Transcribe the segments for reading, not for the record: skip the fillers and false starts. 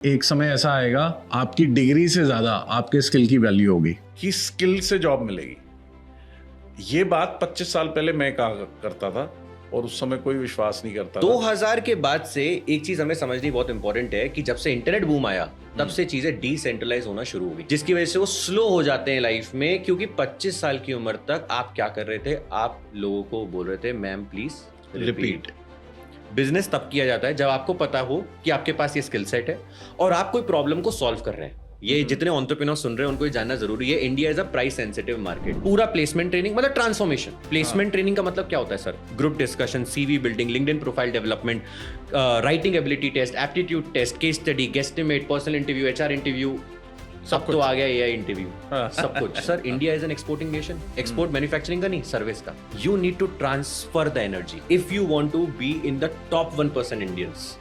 एक समय ऐसा आएगा आपकी डिग्री से ज्यादा आपके स्किल की वैल्यू होगी कि स्किल से जॉब मिलेगी। ये बात 25 साल पहले मैं कहा करता था और उस समय कोई विश्वास नहीं करता 2000 के बाद से एक चीज हमें समझनी बहुत इंपॉर्टेंट है कि जब से इंटरनेट बूम आया तब से चीजें डिसेंट्रलाइज होना शुरू हो गई, जिसकी वजह से वो स्लो हो जाते हैं लाइफ में। क्योंकि 25 साल की उम्र तक आप क्या कर रहे थे, आप लोगों को बोल रहे थे मैम प्लीज रिपीट। बिजनेस तब किया जाता है जब आपको पता हो कि आपके पास ये स्किल सेट है और आप कोई प्रॉब्लम को सॉल्व कर रहे हैं। ये जितने एंटरप्रेन्योर सुन रहे हैं उनको ये जानना जरूरी है, India is a price sensitive market. पूरा प्लेसमेंट ट्रेनिंग मतलब ट्रांसफॉर्मेशन। प्लेसमेंट ट्रेनिंग का मतलब क्या होता है sir? Group discussion, CV building, LinkedIn profile development, writing ability test, aptitude test, case study, guesstimate, personal interview, HR interview, सब तो आ गया एआई इंटरव्यू, सब कुछ। Sir India is an exporting nation. Export manufacturing का नहीं, सर्विस का। You need to transfer the energy if you want to be in the top 1% Indians.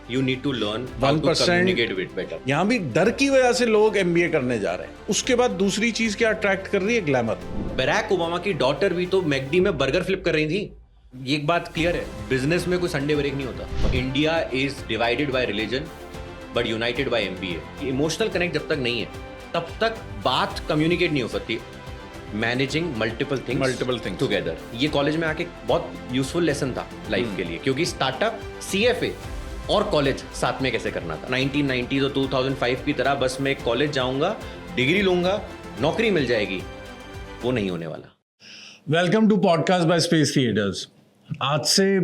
You need to learn how to communicate with better. यहाँ भी डर की वजह से लोग एमबीए करने जा रहे हैं। उसके बाद दूसरी चीज क्या अट्रैक्ट कर रही है? ग्लैमर। बराक ओबामा की डॉटर भी तो मैकडी में बर्गर फ्लिप कर रही थी। ये एक बात क्लियर है, बिजनेस में कोई संडे ब्रेक नहीं होता। India is divided by religion but united by MBA. Emotional connect जब तक नहीं है तब तक बात कम्युनिकेट नहीं हो सकती। मैनेजिंग मल्टीपल थिंग्स टुगेदर, ये कॉलेज में आके बहुत यूजफुल लेसन था लाइफ के लिए। क्योंकि स्टार्टअप, सीएफए और कॉलेज साथ में कैसे करना था। 1990s और 2005 की तरह बस मैं कॉलेज जाऊंगा, डिग्री लूंगा, नौकरी मिल जाएगी, वो नहीं होने वाला। Welcome to podcast by space creators. आज से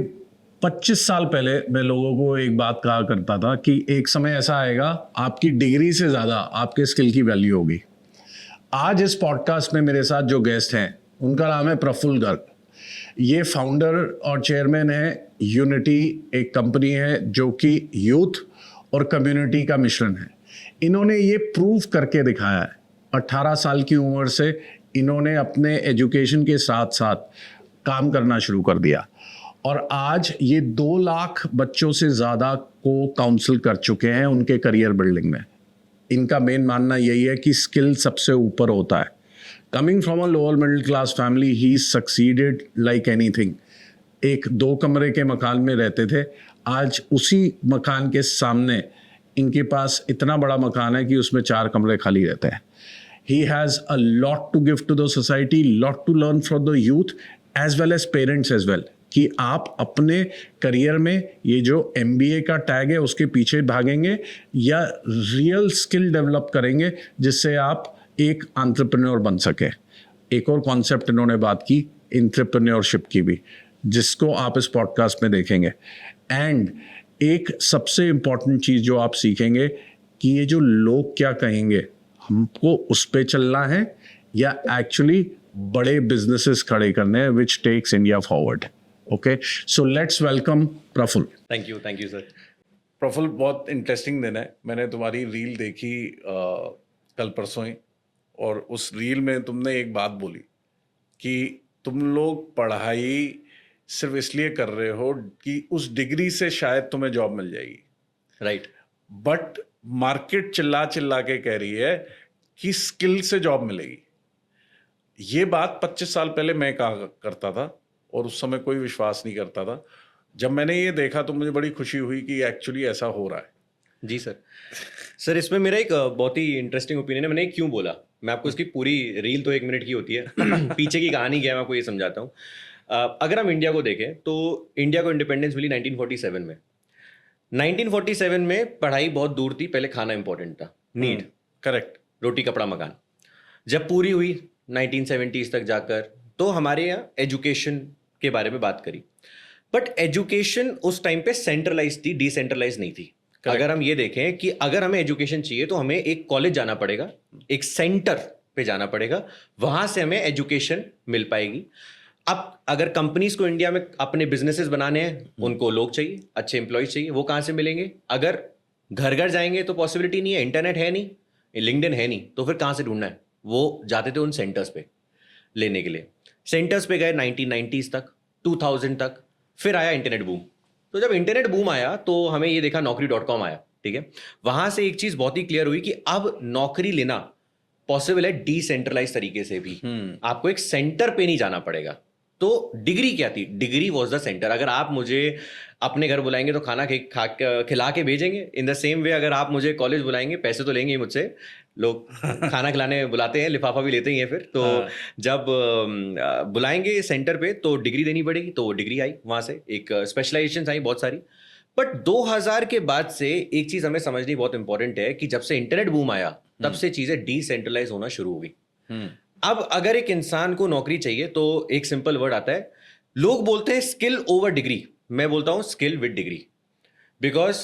25 साल पहले मैं लोगों को एक बात कहा करता था कि एक समय ऐसा आएगा आपकी डिग्री से ज़्यादा आपके स्किल की वैल्यू होगी। आज इस पॉडकास्ट में मेरे साथ जो गेस्ट हैं उनका नाम है प्रफुल्ल गर्ग। ये फाउंडर और चेयरमैन है यूनिटी, एक कंपनी है जो कि यूथ और कम्युनिटी का मिश्रण है। इन्होंने ये प्रूव करके दिखाया है। 18 साल की उम्र से इन्होंने अपने एजुकेशन के साथ साथ काम करना शुरू कर दिया और आज ये 2 लाख बच्चों से ज़्यादा को काउंसिल कर चुके हैं उनके करियर बिल्डिंग में। इनका मेन मानना यही है कि स्किल सबसे ऊपर होता है। Coming from a lower middle class family, he succeeded like anything. एक 2 कमरे के मकान में रहते थे, आज उसी मकान के सामने इनके पास इतना बड़ा मकान है कि उसमें 4 कमरे खाली रहते हैं। He has a lot to give to the society, lot to learn from the youth as well as parents as well. कि आप अपने करियर में ये जो MBA का टैग है उसके पीछे भागेंगे या रियल स्किल डेवलप करेंगे जिससे आप एक एंटरप्रेन्योर बन सके। एक और कॉन्सेप्ट इन्होंने बात की एंटरप्रेन्योरशिप की भी, जिसको आप इस पॉडकास्ट में देखेंगे। एंड एक सबसे इम्पॉर्टेंट चीज़ जो आप सीखेंगे कि ये जो लोग क्या कहेंगे, हमको उस पे चलना है या एक्चुअली बड़े बिजनेसेस खड़े करने हैं which takes India forward. Okay, so let's welcome Prafull. Thank you sir. Prafull, बहुत इंटरेस्टिंग दिन है। मैंने तुम्हारी रील देखी कल परसों ही, और उस रील में तुमने एक बात बोली कि तुम लोग पढ़ाई सिर्फ इसलिए कर रहे हो कि उस डिग्री से शायद तुम्हें जॉब मिल जाएगी, राइट। बट मार्केट चिल्ला चिल्ला के कह रही है कि स्किल से जॉब मिलेगी। ये बात 25 साल पहले मैं कहा करता था और उस समय कोई विश्वास नहीं करता था। जब मैंने ये देखा तो मुझे बड़ी खुशी हुई कि एक्चुअली ऐसा हो रहा है। जी सर इसमें मेरा एक बहुत ही इंटरेस्टिंग ओपिनियन है। मैंने क्यों बोला, मैं आपको इसकी पूरी रील तो 1 मिनट की होती है पीछे की कहानी क्या है मैं आपको ये समझाता हूँ। अगर हम इंडिया को देखें तो इंडिया को इंडिपेंडेंस मिली 1947 में। 1947 में पढ़ाई बहुत दूर थी, पहले खाना इंपॉर्टेंट था, नीड, करेक्ट, रोटी कपड़ा मकान। जब पूरी हुई 1970s तक जाकर तो हमारे यहाँ एजुकेशन के बारे में बात करी, बट एजुकेशन उस टाइम पे सेंट्रलाइज थी, डिसेंट्रलाइज नहीं थी। अगर हम ये देखें कि अगर हमें एजुकेशन चाहिए तो हमें एक कॉलेज जाना पड़ेगा, एक सेंटर पे जाना पड़ेगा, वहां से हमें एजुकेशन मिल पाएगी। अब अगर कंपनीज को इंडिया में अपने बिजनेसेस बनाने हैं, उनको लोग चाहिए, अच्छे एम्प्लॉयज चाहिए, वो कहां से मिलेंगे? अगर घर घर जाएंगे तो पॉसिबिलिटी नहीं है, इंटरनेट है नहीं, लिंक्डइन है नहीं, तो फिर कहां से ढूंढना है? वो जाते थे उन सेंटर्स पे लेने के लिए। सेंटर्स पे गए 1990s तक, 2000 तक, फिर आया इंटरनेट बूम। तो जब इंटरनेट बूम आया तो हमें ये देखा naukri.com आया, ठीक है। वहां से एक चीज बहुत ही क्लियर हुई कि अब नौकरी लेना पॉसिबल है डिसेंट्रलाइज तरीके से भी। आपको एक सेंटर पे नहीं जाना पड़ेगा, तो डिग्री क्या थी? Degree was the centre. अगर आप मुझे अपने घर बुलाएंगे तो खाना खिला के भेजेंगे। इन द सेम वे अगर आप मुझे कॉलेज बुलाएंगे, पैसे तो लेंगे ही मुझसे, लोग खाना खिलाने बुलाते हैं, लिफाफा भी लेते ही हैं फिर तो। जब बुलाएंगे सेंटर पे तो डिग्री देनी पड़ेगी, तो वो डिग्री आई, वहां से एक स्पेशलाइजेशन आई बहुत सारी। बट 2000 के बाद से एक चीज हमें समझनी बहुत इंपॉर्टेंट है कि जब से इंटरनेट बूम आया तब से चीजें डिसेंट्रलाइज होना शुरू हो गई। अब अगर एक इंसान को नौकरी चाहिए तो एक सिंपल वर्ड आता है, लोग बोलते हैं स्किल ओवर डिग्री, मैं बोलता हूं स्किल विद डिग्री। बिकॉज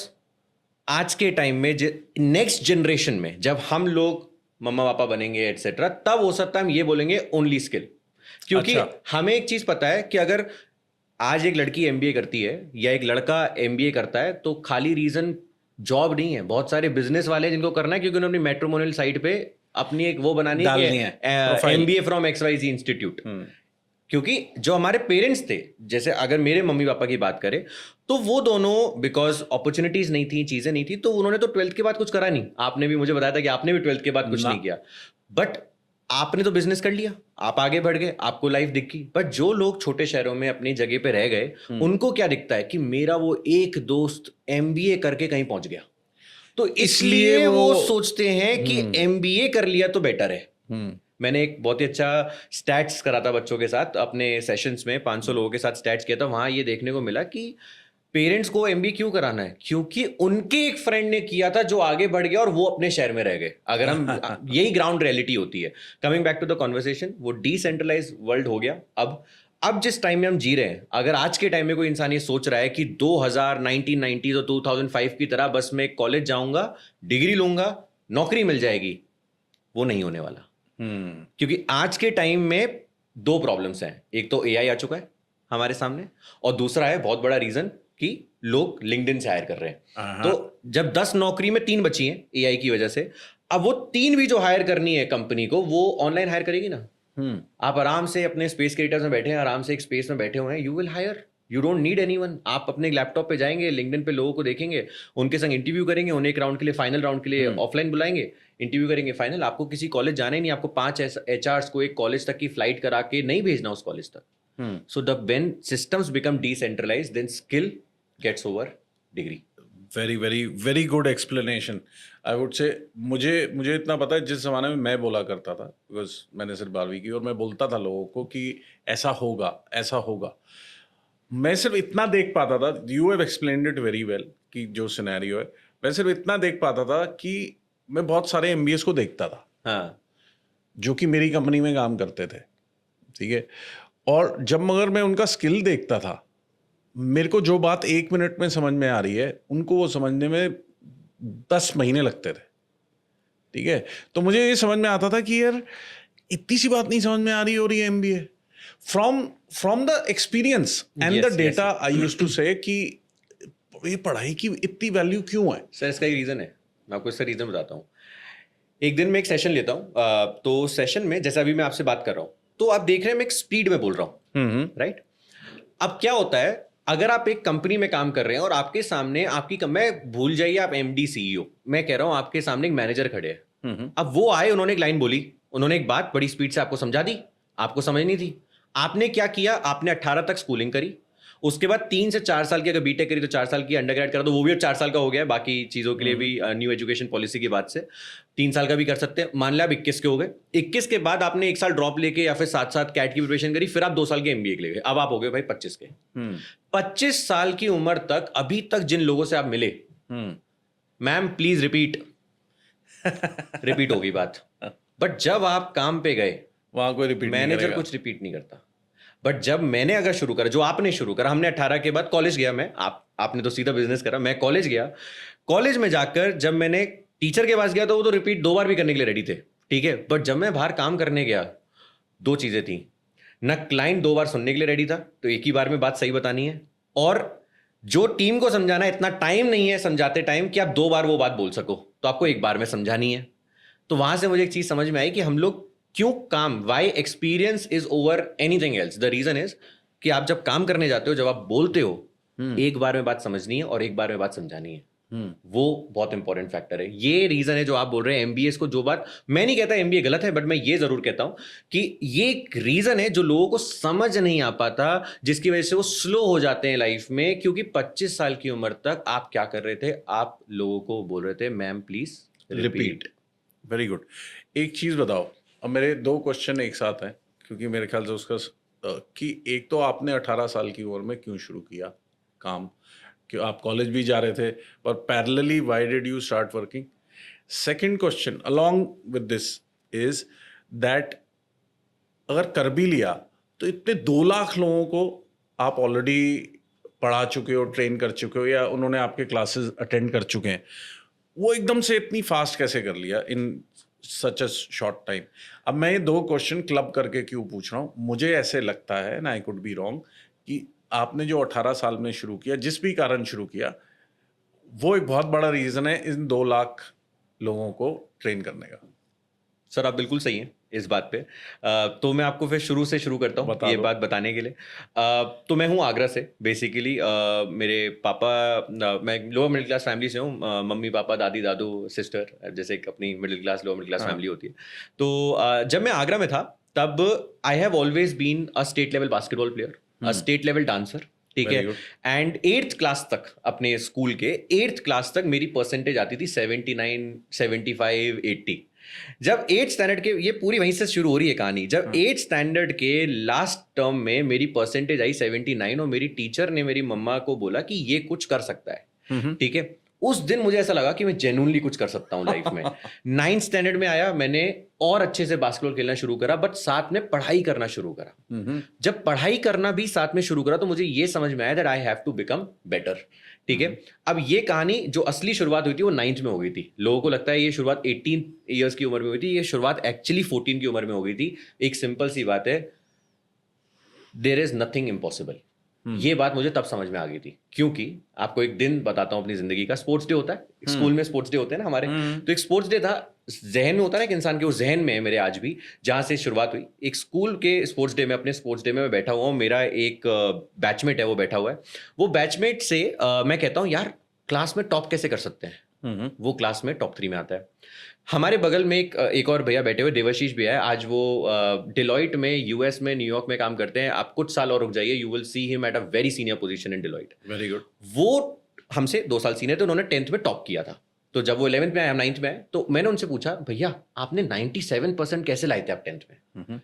आज के टाइम में नेक्स्ट जनरेशन में जब हम लोग मम्मा पापा बनेंगे एटसेट्रा, तब हो सकता है हम ये बोलेंगे ओनली स्किल। क्योंकि हमें एक चीज पता है कि अगर आज एक लड़की एमबीए करती है या एक लड़का एमबीए करता है तो खाली रीजन जॉब नहीं है, बहुत सारे बिजनेस वाले जिनको करना है क्योंकि उन्होंने अपनी मैट्रिमोनियल साइट पे अपनी एक वो बनानी है, एमबीए फ्रॉम XYZ इंस्टीट्यूट। क्योंकि जो हमारे पेरेंट्स थे, जैसे अगर मेरे मम्मी पापा की बात करें तो वो दोनों बिकॉज अपॉर्चुनिटीज नहीं थी, चीजें नहीं थी, तो उन्होंने तो 12th के बाद कुछ करा नहीं। आपने भी मुझे बताया था कि आपने भी 12th के बाद कुछ नहीं किया, बट आपने तो बिजनेस कर लिया, आप आगे बढ़ गए, आपको लाइफ दिख गई। बट जो लोग छोटे शहरों में अपनी जगह पे रह गए, उनको क्या दिखता है कि मेरा वो एक दोस्त एमबीए करके कहीं पहुंच गया, तो इसलिए वो सोचते हैं कि एमबीए कर लिया तो बेटर है। मैंने एक बहुत ही अच्छा स्टैट्स करा था बच्चों के साथ अपने सेशंस में, 500 लोगों के साथ स्टैट्स किया था। वहां ये देखने को मिला कि पेरेंट्स को एमबीए क्यों कराना है, क्योंकि उनके एक फ्रेंड ने किया था जो आगे बढ़ गया और वो अपने शहर में रह गए। अगर हम यही ग्राउंड रियलिटी होती है। Coming back to the conversation, वो डिसेंट्रलाइज वर्ल्ड हो गया। अब जिस टाइम में हम जी रहे हैं, अगर आज के टाइम में कोई इंसान ये सोच रहा है कि 2000 1990 और 2005 की तरह बस मैं कॉलेज जाऊंगा, डिग्री लूंगा, नौकरी मिल जाएगी, वो नहीं होने वाला। क्योंकि आज के टाइम में दो प्रॉब्लम्स हैं, एक तो एआई आ चुका है हमारे सामने, और दूसरा है बहुत बड़ा रीजन कि लोग लिंक्डइन से हायर कर रहे हैं। तो जब 10 नौकरी में 3 बची हैं एआई की वजह से, अब वो 3 भी जो हायर करनी है कंपनी को, वो ऑनलाइन हायर करेगी ना। आप आराम से अपने स्पेस क्रिएटर्स में बैठे हैं, आराम से एक स्पेस में बैठे हुए हैं, you will hire, you don't need anyone. आप अपने लैपटॉप पे जाएंगे, लिंक्डइन पे लोगों को देखेंगे, उनके संग इंटरव्यू करेंगे, उन्हें एक राउंड के लिए, फाइनल राउंड के लिए ऑफलाइन बुलाएंगे, इंटरव्यू करेंगे, फाइनल। आपको किसी कॉलेज जाना ही नहीं, आपको 5 HRs को एक कॉलेज तक की फ्लाइट करा के नहीं भेजना उस कॉलेज तक। So the when systems become decentralized, then skill gets over degree. Very very very good explanation. I would say मुझे इतना पता है, जिस जमाने में मैं बोला करता था, बिकॉज मैंने सिर्फ 12वीं की, और मैं बोलता था लोगों को कि ऐसा होगा ऐसा होगा, मैं सिर्फ इतना देख पाता था, you have explained it very well कि जो सिनेरियो है, मैं सिर्फ इतना देख पाता था कि मैं बहुत सारे एमबीएस को देखता था, हाँ, जो कि मेरी कंपनी में काम करते थे, ठीक है। और जब मगर मैं उनका स्किल देखता था, मेरे को जो बात 1 मिनट में समझ में आ रही है, उनको वो समझने में 10 महीने लगते थे, ठीक है। तो मुझे ये समझ में आता था कि यार इतनी सी बात नहीं समझ में आ रही हो रही है MBA. From the experience and the data I used to say कि ये पढ़ाई की इतनी वैल्यू क्यों है। सर इसका एक रीजन है, मैं आपको इसका रीजन बताता हूँ। एक दिन मैं एक सेशन लेता हूँ, तो सेशन में जैसे अभी मैं आपसे बात कर रहा हूँ, तो आप देख रहे हैं मैं एक स्पीड में बोल रहा हूँ, राइट। अब क्या होता है, अगर आप एक कंपनी में काम कर रहे हैं और आपके सामने मैं भूल जाइए आप MD CEO, मैं कह रहा हूं आपके सामने एक मैनेजर खड़े हैं। अब वो आए, उन्होंने एक लाइन बोली, उन्होंने एक बात बड़ी स्पीड से आपको समझा दी, आपको समझनी थी। आपने क्या किया, आपने 18 तक स्कूलिंग करी, उसके बाद 3 से 4 साल की अगर बीटेक करी तो 4 साल की अंडरग्रेड करा, तो वो भी अब 4 साल का हो गया। बाकी चीज़ों के लिए भी न्यू एजुकेशन पॉलिसी की बात से 3 साल का भी कर सकते हैं। मान लिया आप 21 के हो गए, 21 के बाद आपने 1 साल ड्रॉप लेके या फिर साथ कैट की प्रिपरेशन करी, फिर आप 2 साल के MBA के लिए गए, अब आप हो गए भाई 25 के। 25 साल की उम्र तक अभी तक जिन लोगों से आप मिले, मैम प्लीज रिपीट होगी बात, बट जब आप काम पे गए वहां कोई रिपीट मैनेजर कुछ रिपीट नहीं करता। बट जब मैंने अगर शुरू करा, जो आपने शुरू करा, हमने 18 के बाद कॉलेज गया, मैं आपने तो सीधा बिजनेस करा, मैं कॉलेज गया। कॉलेज में जाकर जब मैंने टीचर के पास गया तो वो तो रिपीट 2 बार भी करने के लिए रेडी थे, ठीक है। बट जब मैं बाहर काम करने गया, 2 चीजें थी, ना क्लाइंट 2 बार सुनने के लिए रेडी था, तो एक ही बार में बात सही बतानी है, और जो टीम को समझाना है, इतना टाइम नहीं है समझाते टाइम कि आप 2 बार वो बात बोल सको, तो आपको एक बार में समझानी है। तो वहां से मुझे एक चीज समझ में आई कि हम लोग क्यों काम, why experience is over anything else. The reason is कि आप जब काम करने जाते हो, जब आप बोलते हो, एक बार में बात समझनी है और एक बार में बात समझानी है। वो बहुत इंपॉर्टेंट फैक्टर है। ये रीजन है जो आप बोल रहे हैं एमबीए को, जो बात मैं नहीं कहता एमबीए गलत है, बट मैं ये जरूर कहता हूं कि ये एक रीजन है जो लोगों को समझ नहीं आ पाता, जिसकी वजह से वो स्लो हो जाते हैं लाइफ में। क्योंकि 25 साल की उम्र तक आप क्या कर रहे थे? आप लोगों को बोल रहे थे ma'am please repeat. Very good. एक चीज बताओ, अब मेरे 2 क्वेश्चन एक साथ हैं, क्योंकि मेरे ख्याल से उसका कि एक तो आपने 18 साल की उम्र में क्यों शुरू किया काम, कि आप कॉलेज भी जा रहे थे, और parallelly why did you start working? Second question along with this is that अगर कर भी लिया तो इतने 2 लाख लोगों को आप ऑलरेडी पढ़ा चुके हो, ट्रेन कर चुके हो, या उन्होंने आपके क्लासेस अटेंड कर चुके हैं, वो एकदम से इतनी फास्ट कैसे कर लिया इन सच अ शॉर्ट टाइम? अब मैं ये 2 क्वेश्चन क्लब करके क्यों पूछ रहा हूँ, मुझे ऐसे लगता है, ना आई कुड बी रॉन्ग, कि आपने जो 18 साल में शुरू किया, जिस भी कारण शुरू किया, वो एक बहुत बड़ा रीजन है इन 2 लाख लोगों को ट्रेन करने का। सर आप बिल्कुल सही हैं इस बात पे। तो मैं आपको फिर शुरू से शुरू करता हूँ ये बात बताने के लिए। तो मैं हूँ आगरा से बेसिकली। मेरे पापा, मैं लोअर मिडिल क्लास फैमिली से हूँ। मम्मी पापा, दादी दादू, सिस्टर, जैसे एक अपनी middle class lower middle class family होती है। तो जब मैं आगरा में था तब I have always been a state level basketball player, a state level dancer, ठीक है। एंड 8th क्लास तक, अपने स्कूल के 8th क्लास तक मेरी परसेंटेज आती थी 79, 75, 80। जब 8th स्टैंडर्ड के, ये पूरी वहीं से शुरू हो रही है कहानी, जब 8th स्टैंडर्ड के लास्ट टर्म में मेरी परसेंटेज आई 79 और मेरी टीचर ने मेरी मम्मा को बोला कि ये कुछ कर सकता है, ठीक है। उस दिन मुझे ऐसा लगा कि मैं जेन्युइनली कुछ कर सकता हूँ लाइफ में। 9th स्टैंडर्ड में आया, मैंने और अच्छे से बास्केटबॉल खेलना शुरू करा, बट साथ में पढ़ाई करना शुरू करा। जब पढ़ाई करना भी साथ में शुरू करा तो मुझे ये समझ में आया that I have to become better, ठीक है। अब ये कहानी जो असली शुरुआत हुई थी वो 9th में हो गई थी। लोगों को लगता है ये शुरुआत 18 ईयर्स की उम्र में हुई थी, ये शुरुआत एक्चुअली 14 की उम्र में हो गई थी। एक सिंपल सी बात है, देयर इज नथिंग इम्पॉसिबल। ये बात मुझे तब समझ में आ गई थी, क्योंकि आपको एक दिन बताता हूँ अपनी जिंदगी का। स्पोर्ट्स डे होता है स्कूल में, स्पोर्ट्स डे होते हैं ना हमारे, तो एक स्पोर्ट्स डे था। जहन में होता है ना कि इंसान के, वो जहन में है मेरे आज भी, जहां से शुरुआत हुई। एक स्कूल के स्पोर्ट्स डे में, अपने स्पोर्ट्स डे में मैं बैठा हुआ हूँ, मेरा एक बैचमेट है वो बैठा हुआ है। वो बैचमेट से मैं कहता हूँ यार क्लास में टॉप कैसे कर सकते हैं। वो क्लास में टॉप 3 में आता है। हमारे बगल में एक और भैया बैठे हुए, देवाशीष भैया है। आज वो डिलॉइट में, यूएस में, न्यूयॉर्क में काम करते हैं। आप कुछ साल और रुक जाइए, you will see him at a very senior position in Deloitte. Very good. वो हमसे 2 साल सीनियर थे, उन्होंने 10th में टॉप किया था। तो जब वो 11th में आए, हम 9th में आए, तो मैंने उनसे पूछा भैया आपने 97% कैसे लाए थे आप 10th में?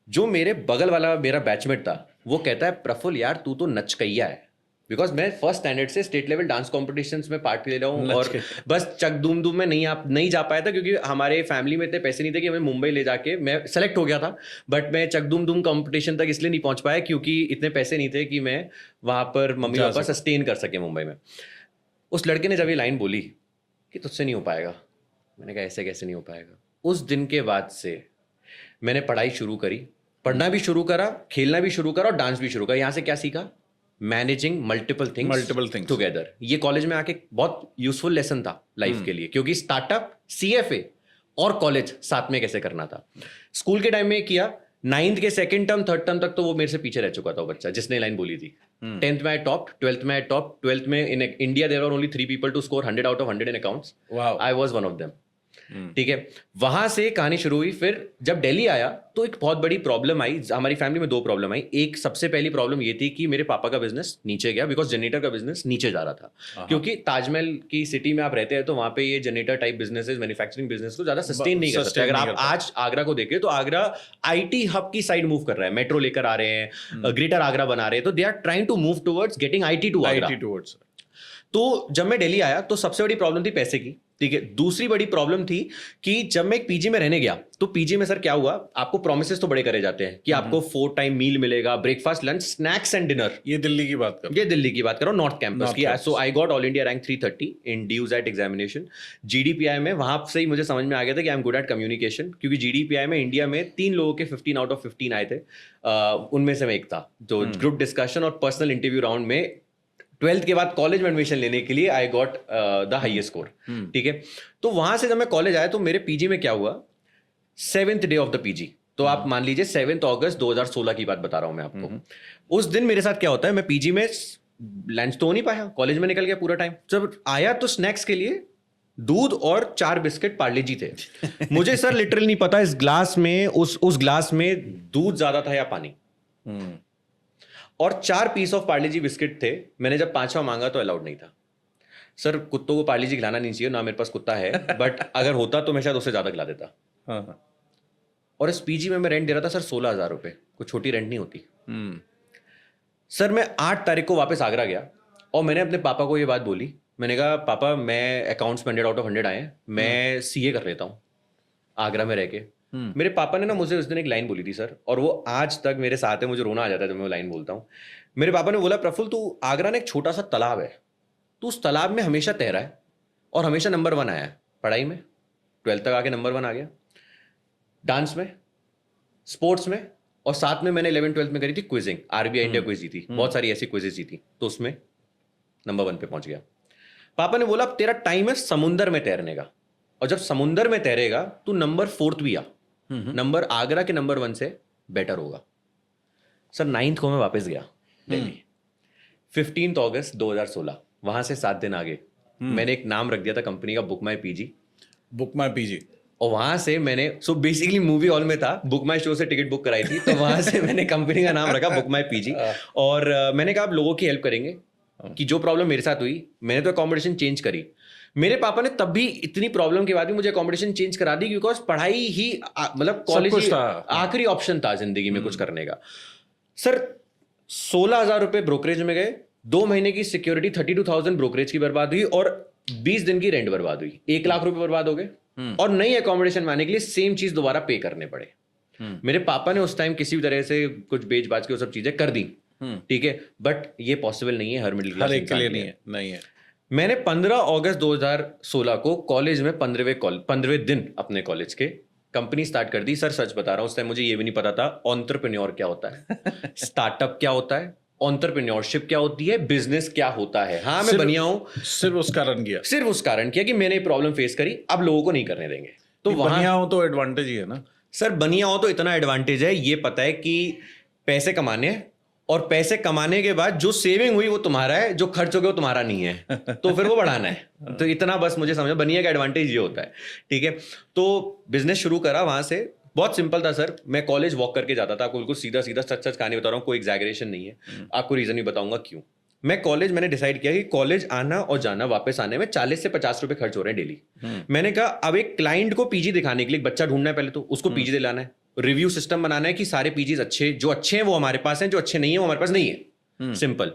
जो मेरे बगल वाला मेरा बैचमेट था वो कहता है प्रफुल्ल यार तू तो नचकैया है, बिकॉज मैं फर्स्ट स्टैंडर्ड से स्टेट लेवल डांस कॉम्पिटिशन्स में पार्ट ले रहा हूँ, और बस चक दूम दूम में नहीं जा पाया था, क्योंकि हमारे फैमिली में इतने पैसे नहीं थे कि हमें मुंबई ले जाके, मैं सेलेक्ट हो गया था बट मैं चक दूम दूम कॉम्पिटिशन तक इसलिए नहीं पहुंच पाया क्योंकि इतने पैसे नहीं थे कि मैं वहां पर मम्मी पापा सस्टेन कर सके मुंबई में। उस लड़के ने जब ये लाइन बोली कि तुझसे नहीं हो पाएगा, मैंने कहा ऐसे कैसे नहीं हो पाएगा। उस दिन के बाद से मैंने पढ़ाई शुरू करी, पढ़ना भी शुरू करा, खेलना भी शुरू करा और डांस भी शुरू करा। यहाँ से क्या सीखा? Managing multiple things together. ये कॉलेज में आके बहुत यूजफुल लेसन था लाइफ के लिए, क्योंकि स्टार्टअप, सीएफए और कॉलेज साथ में कैसे करना था। स्कूल के टाइम में किया, 9th के 2nd टर्म 3rd टर्म तक तो वो मेरे से पीछे रह चुका था वो बच्चा जिसने लाइन बोली थी। 10th में आई टॉप, 12th में आई टॉप। 12th में in India there are only 3 people to score 100 out of 100 in accounts. I was one of them, ठीक है। वहां से कहानी शुरू हुई। फिर जब दिल्ली आया तो एक बहुत बड़ी प्रॉब्लम आई हमारी फैमिली में। 2 प्रॉब्लम आई। एक सबसे पहली प्रॉब्लम ये थी कि मेरे पापा का बिजनेस नीचे गया, बिकॉज जनरेटर का बिजनेस नीचे जा रहा था। क्योंकि ताजमहल की सिटी में आप रहते हैं तो वहां पे ये generator type businesses, manufacturing business को ज्यादा सस्टेन नहीं कर सकते। अगर आप आज आगरा को देखें तो आगरा आईटी हब की साइड मूव कर रहा है, मेट्रो लेकर आ रहे हैं, ग्रेटर आगरा बना रहे हैं, तो they are trying to move towards getting IT to Agra. तो जब मैं दिल्ली आया तो सबसे बड़ी प्रॉब्लम थी पैसे की, ठीक है। दूसरी बड़ी प्रॉब्लम थी कि जब मैं एक पीजी में रहने गया तो पीजी में सर क्या हुआ, आपको प्रोमिसेस तो बड़े करे जाते हैं कि आपको 4 टाइम मील मिलेगा, breakfast, lunch, snacks and dinner. ये दिल्ली की बात कर रहा हूँ, नॉर्थ कैंपस की। So I got all India rank 330 in DUSAT examination. GDPI में वहां से ही मुझे समझ में आ गया था कि I am good at communication, क्योंकि जीडीपीआई में इंडिया में 3 लोगों के 15 आउट ऑफ 15 आए थे। उनमें से मैं एक था। तो ग्रुप डिस्कशन और पर्सनल इंटरव्यू राउंड में 12th के बाद कॉलेज में एडमिशन लेने के लिए आई गॉट द हाईएस्ट स्कोर, ठीक है। तो वहां से जब मैं कॉलेज आया तो मेरे पीजी में क्या हुआ, 7th day of the PG, तो आप मान लीजिए 7 अगस्त 2016 की बात बता रहा हूं मैं आपको। उस दिन मेरे साथ क्या होता है, मैं पीजी में लंच तो हो नहीं पाया, कॉलेज में निकल गया पूरा टाइम। जब आया तो स्नैक्स के लिए दूध और 4 बिस्किट पार्ले जी थे। मुझे सर लिटरली नहीं पता इस ग्लास में उस ग्लास में दूध ज्यादा था या पानी। और 4 piece of Parle G biscuit थे। मैंने जब 5वां मांगा तो अलाउड नहीं था। सर कुत्तों को पार्ले जी खिलाना नहीं चाहिए, ना मेरे पास कुत्ता है, बट अगर होता तो मैं शायद उससे ज्यादा खिला देता। और इस पीजी में मैं रेंट दे रहा था सर 16,000 रुपए, कोई छोटी रेंट नहीं होती। सर मैं 8 तारीख को वापस आगरा गया और मैंने अपने पापा को ये बात बोली। मैंने कहा पापा मैं अकाउंट्स में 100 आउट ऑफ 100 आए, मैं सीए कर लेता हूँ आगरा में रह के। मेरे पापा ने ना मुझे उस दिन एक लाइन बोली थी सर, और वो आज तक मेरे साथ है, मुझे रोना आ जाता है जब मैं वो लाइन बोलता हूँ। मेरे पापा ने बोला प्रफुल्ल तू आगरा में एक छोटा सा तालाब है, तू उस तालाब में हमेशा तैरा है और हमेशा नंबर 1 आया है पढ़ाई में, 12th तक आके नंबर 1 आ गया, डांस में, स्पोर्ट्स में, और साथ में मैंने 11th-12th में करी थी क्विजिंग, आरबीआई इंडिया क्विज जीती, बहुत सारी ऐसी क्विजेस जीती, तो उसमें नंबर 1 पे पहुंच गया। पापा ने बोला अब तेरा टाइम है समुंदर में तैरने का, और जब समुंदर में तैरेगा तू नंबर 4th भी आ, नंबर आगरा के नंबर 1 से बेटर होगा। सर 9th को मैं वापस गया दिल्ली, 15 अगस्त 2016, वहां से 7 दिन आगे मैंने एक नाम रख दिया था कंपनी का, बुक माई पीजी। बुक माई पीजी। और वहां से मैंने बेसिकली मूवी हॉल में था, बुक माई शो से टिकट बुक कराई थी, तो वहां से मैंने कंपनी का नाम रखा बुक माई पीजी। और मैंने कहा आप लोगों की हेल्प करेंगे कि जो प्रॉब्लम मेरे साथ हुई, मैंने तो अकोमोडेशन चेंज करी। मेरे पापा ने तब भी इतनी प्रॉब्लम के बाद भी मुझे अकोमोडेशन चेंज करा दी, बिकॉज पढ़ाई ही मतलब कॉलेज आखिरी ऑप्शन था जिंदगी में कुछ करने का। सर 16,000 रुपए ब्रोकरेज में गए, 2 महीने की सिक्योरिटी 32,000 ब्रोकरेज की बर्बाद हुई, और 20 दिन की रेंट बर्बाद हुई, 1 लाख रुपए बर्बाद हो गए, और नई अकोमोडेशन में आने के लिए सेम चीज दोबारा पे करने पड़े। मेरे पापा ने उस टाइम किसी भी तरह से कुछ बेच बाच के वो सब चीजें कर दी, ठीक है, बट ये पॉसिबल नहीं है हर मिडिल क्लास के लिए नहीं है। मैंने 15 अगस्त 2016 को कॉलेज में 15वें दिन अपने कॉलेज के कंपनी स्टार्ट कर दी। सर सच बता रहा हूं, उस टाइम मुझे ये भी नहीं पता था एंटरप्रेन्योर क्या होता है, स्टार्टअप क्या होता है, एंटरप्रेन्योरशिप क्या होती है, बिजनेस क्या होता है। हाँ मैं बनिया हूं, सिर्फ उस कारण किया कि मैंने प्रॉब्लम फेस करी, अब लोगों को नहीं करने देंगे। तो बनिया हो तो एडवांटेज ही है ना सर, बनिया हो तो इतना एडवांटेज है, ये पता है कि पैसे कमाने हैं, और पैसे कमाने के बाद जो सेविंग हुई वो तुम्हारा है, जो खर्च हो गया वो तुम्हारा नहीं है, तो फिर वो बढ़ाना है। तो इतना बस मुझे समझो, बनिया का एडवांटेज ये होता है, ठीक है। तो बिजनेस शुरू करा वहां से, बहुत सिंपल था सर। मैं कॉलेज वॉक करके जाता था, बिल्कुल सीधा सीधा सच सच कहानी बता रहा हूँ, कोई एग्जैगरेशन नहीं है, आपको रीजन भी बताऊंगा क्यों। मैंने डिसाइड किया कि कॉलेज आना और जाना, वापस आने में 40 से 50 रुपए खर्च हो रहे हैं डेली। मैंने कहा अब एक क्लाइंट को पीजी दिखाने के लिए एक बच्चा ढूंढना है, पहले तो उसको पीजी दिलाना है, रिव्यू सिस्टम बनाना है कि सारे पीजीज अच्छे, जो अच्छे हैं वो हमारे पास हैं, जो अच्छे नहीं है वो हमारे पास नहीं है, सिंपल।